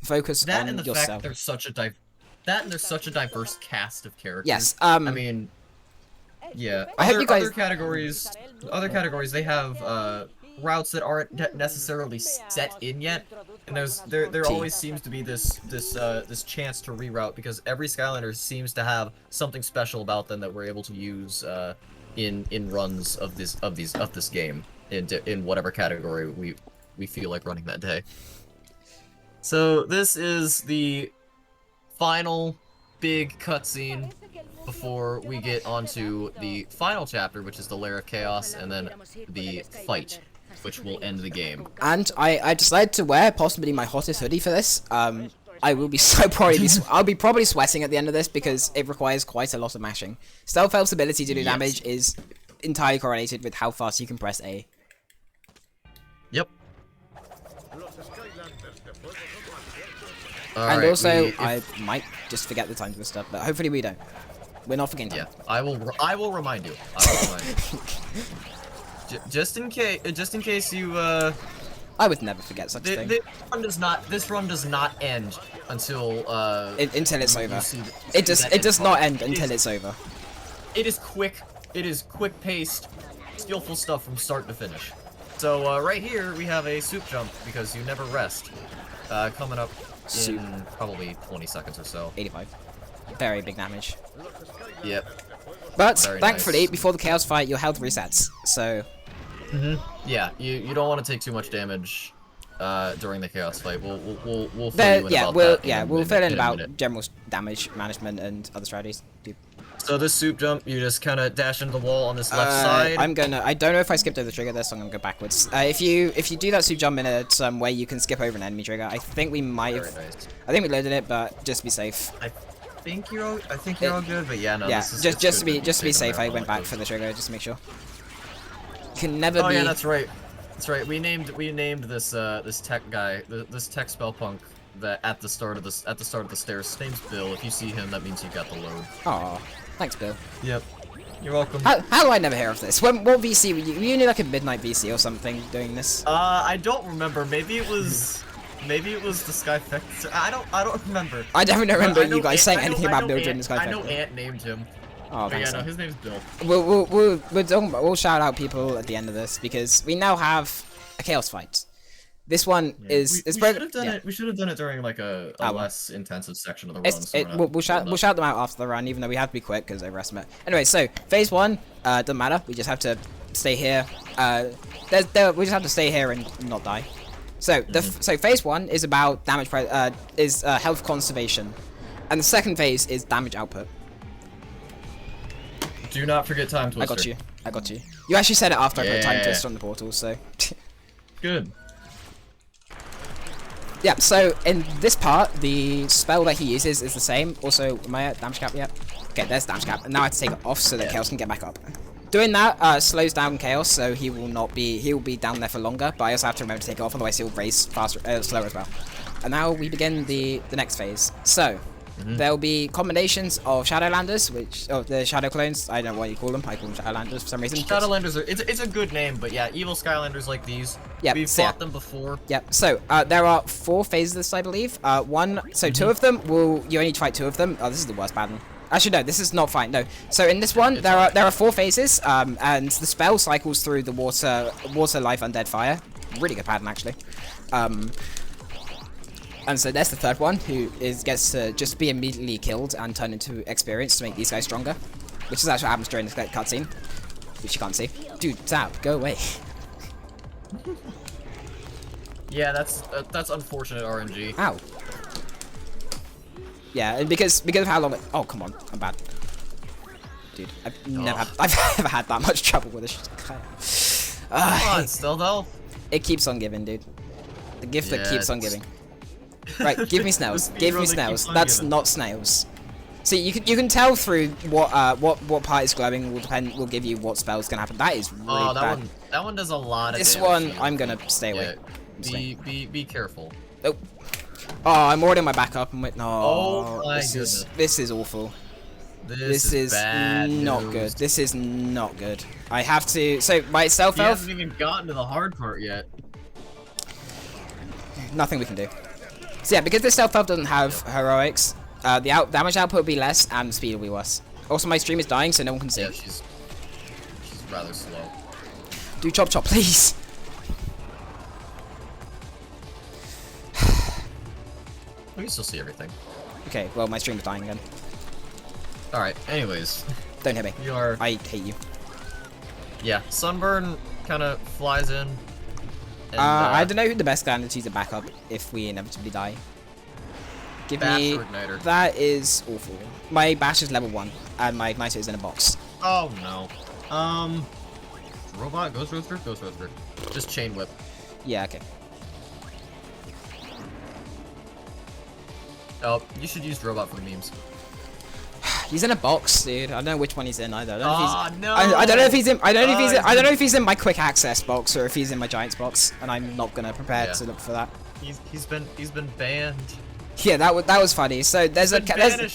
focus that on and the yourself. fact there's such a diverse cast of characters. Yes. I mean, yeah. I hope you guys. Other categories, they have routes that aren't necessarily set in yet, and there always seems to be this chance to reroute because every Skylander seems to have something special about them that we're able to use in runs of this game in whatever category we feel like running that day. So this is the final big cutscene before we get onto the final chapter, which is the Lair of Chaos, and then the fight, which will end the game. And I decided to wear possibly my hottest hoodie for this. I will be I'll be probably sweating at the end of this because it requires quite a lot of mashing. Stealth Elf's ability to do damage is entirely correlated with how fast you can press A. Yep. And also, I might just forget the time for this stuff, but hopefully we don't. We're not forgetting time. Yeah, I will remind you. Just in case you I would never forget such a thing. This run does not end until until it's over. It does not end until it's over. It is quick. It is quick-paced, skillful stuff from start to finish. So right here we have a soup jump because you never rest. Coming up in probably 20 seconds or so. 85. Very big damage. Yep. But Very thankfully, nice. before the chaos fight, your health resets. So. Yeah, you don't want to take too much damage during the chaos fight. We'll fill you in about that. We'll fill in about general damage management and other strategies. So this soup jump, you just kind of dash into the wall on this left side. I don't know if I skipped over the trigger there, so I'm gonna go backwards. If you do that soup jump in a way you can skip over an enemy trigger, I think we might have. Very nice. I think we loaded it, but just to be safe. I think you're all good, but yeah, no. Yeah, this is just to be good. safe, I went back for the trigger just to make sure. Can never be. Oh yeah, that's right. That's right. We named this this tech guy, this tech spell punk that at the start of the stairs. His name's Bill. If you see him, that means you got the load. Aw, thanks, Bill. Yep. You're welcome. How do I never hear of this? What VC were you in like a midnight VC or something doing this? I don't remember. Maybe it was the Skyfector. I don't remember. I definitely don't remember I know you guys saying I know- anything I about know Bill Ant- during the Skyfector. I know Ant named him. Oh, But thanks. yeah, no, his name's Bill. We'll shout out people at the end of this because we now have a chaos fight. This one is we should have done it. We should have done it during like a less intensive section of the run. We'll shout them out after the run, even though we have to be quick because overestimate. Anyway, so phase 1 doesn't matter. We just have to stay here. We just have to stay here and not die. So so phase 1 is about damage health conservation, and the second phase is damage output. Do not forget time twister. I got you. You actually said it after I put time twister on the portal, so. Good. Yeah, so in this part, the spell that he uses is the same. Also, am I at damage cap yet? Okay, there's damage cap. And now I have to take it off so that Chaos can get back up. Doing that slows down Chaos, so he will be down there for longer. But I also have to remember to take it off, otherwise he'll raise faster, slower as well. And now we begin the next phase. So there'll be combinations of Shadowlanders, the Shadow clones. I don't know what you call them. I call them Shadowlanders for some reason. Shadowlanders it's a good name, but yeah, evil Skylanders like these. Yep, We've fought them before. Yep. So there are 4 phases of this, I believe. Two of them you only fight 2 of them. Oh, this is the worst pattern. Actually, no, this is not fine. No. So in this one, there are 4 phases, and the spell cycles through the water, life, undead, fire. Really good pattern, actually. And so there's the 3rd one, who gets to just be immediately killed and turn into experience to make these guys stronger, which is actually what happens during this cutscene, which you can't see. Dude, Zap, go away. Yeah, that's unfortunate RNG. Ow. Yeah, and because of how long oh, come on, I'm bad. Dude, I've never had that much trouble with this. Come on, still though. It keeps on giving, dude. The gift that keeps on giving. Right, give me snails. Give me snails. That's not snails. See, you can tell through what part is glowing will give you what spell's gonna happen. That is really bad. That one does a lot of this damage. one, I'm gonna stay away. Yeah, be careful. Oh. Oh, I'm already on my backup. No, oh my goodness. This is awful. This is bad not news. good. This is not good. I have to. So my stealth elf. He hasn't even gotten to the hard part yet. Nothing we can do. So yeah, because this stealth elf doesn't have heroics, the damage output will be less and the speed will be worse. Also, my stream is dying, so no one can see. Yeah, she's rather slow. Do chop, please. We can still see everything. Okay, well, my stream is dying again. Alright, anyways. Don't hit me. I hate you. Yeah, Sunburn kind of flies in. And, I don't know who the best guy to use a backup if we inevitably die. Give me... Igniter. That is awful. My bash is level 1, and my igniter is in a box. Oh, no. Robot, Ghost Roaster? Ghost Roaster. Just Chain Whip. Yeah, okay. Oh, you should use Robot for the memes. He's in a box, dude. I don't know which one he's in either. No! I don't know if he's in. I don't know if he's in my quick access box or if he's in my giants box, and I'm not gonna prepare to look for that. He's been banned. Yeah, that was funny. So there's exiled.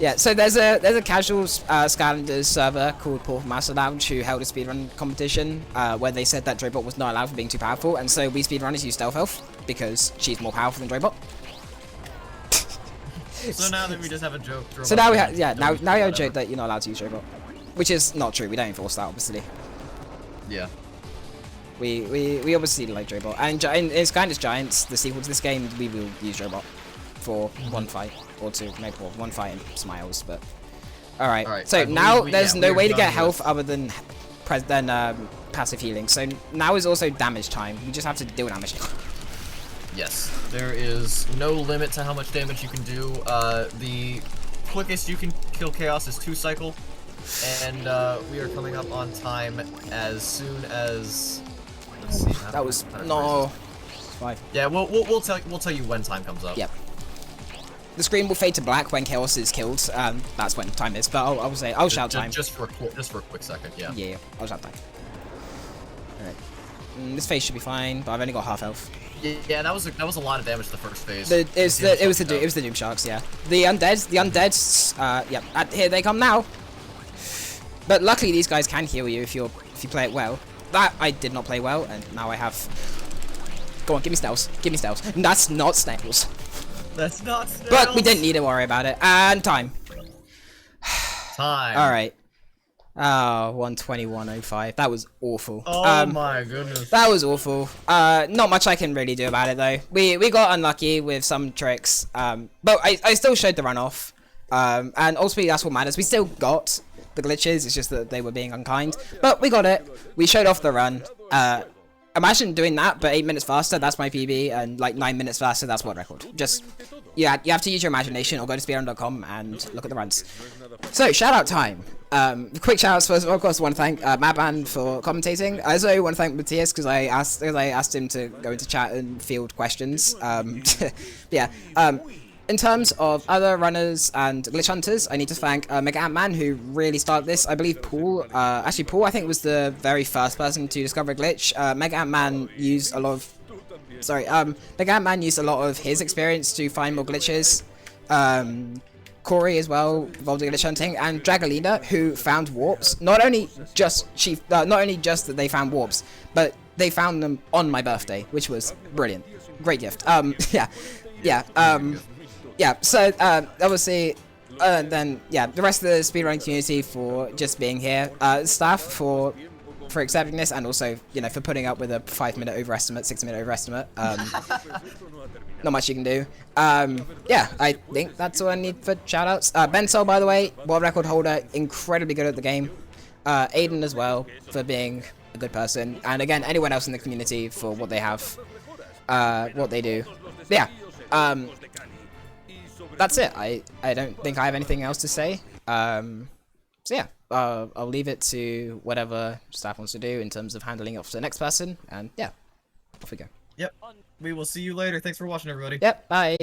Yeah, so there's a casual Skylanders server called Portal Master Lounge who held a speedrun competition where they said that Draybot was not allowed for being too powerful, and so we speedrunners use Stealth Elf because she's more powerful than Draybot. So now that we just have a joke. So now we have now we have a joke that you're not allowed to use Draybot, which is not true. We don't enforce that, obviously. Yeah. We obviously like Draybot, and in Skylanders Giants, the sequel to this game, we will use Draybot for one fight or two, maybe one fight in Smiles. But all right. So now there's no way to get health other than passive healing. So now is also damage time. We just have to deal damage. Yes, there is no limit to how much damage you can do. The quickest you can kill Chaos is 2 cycle, and we are coming up on time as soon as. Let's see. That was no. 5. Yeah, we'll tell you when time comes up. Yep. The screen will fade to black when Chaos is killed. That's when time is. But I'll shout time. Just for a quick second. Yeah. Yeah, I'll shout time. All right. This phase should be fine, but I've only got half health. Yeah, that was a lot of damage the first phase. It was the Doom Sharks, yeah. The undeads, yep. Here they come now. But luckily these guys can heal you if you play it well. That I did not play well, and now I have. Go on, give me snails. Give me snails. That's not snails. That's not snails. But we didn't need to worry about it. And time. Time. All right. Oh, 121.05. That was awful. Oh my goodness. That was awful. Not much I can really do about it though. We got unlucky with some tricks. But I still showed the runoff. And ultimately that's what matters. We still got the glitches. It's just that they were being unkind. But we got it. We showed off the run. Imagine doing that, but 8 minutes faster. That's my PB, and like 9 minutes faster. That's world record. Just you have to use your imagination or go to speedrun.com and look at the runs. So shout out time. Quick shout outs first. Of course, I want to thank Madman for commentating. I also want to thank Matthias because I asked him to go into chat and field questions. Yeah. In terms of other runners and glitch hunters, I need to thank Mega Ant-Man, who really started this. I believe Paul, Paul, I think, was the very first person to discover a glitch. Mega Ant-Man used a lot of... Mega Ant-Man used a lot of his experience to find more glitches. Corey as well, involved in glitch hunting, and Dragalina, who found warps. Not only just that they found warps, but they found them on my birthday, which was brilliant. Great gift. So, obviously, then, yeah, the rest of the speedrunning community for just being here, staff for accepting this, and also, you know, for putting up with a 5-minute overestimate, 6-minute overestimate. Not much you can do. Yeah, I think that's all I need for shoutouts. Bensol, by the way, world record holder, incredibly good at the game. Aiden as well, for being a good person. And again, anyone else in the community for what they have, what they do. But yeah, that's it. I don't think I have anything else to say. So yeah, I'll leave it to whatever staff wants to do in terms of handing it off to the next person. And yeah, off we go. Yep. We will see you later. Thanks for watching, everybody. Yep, bye.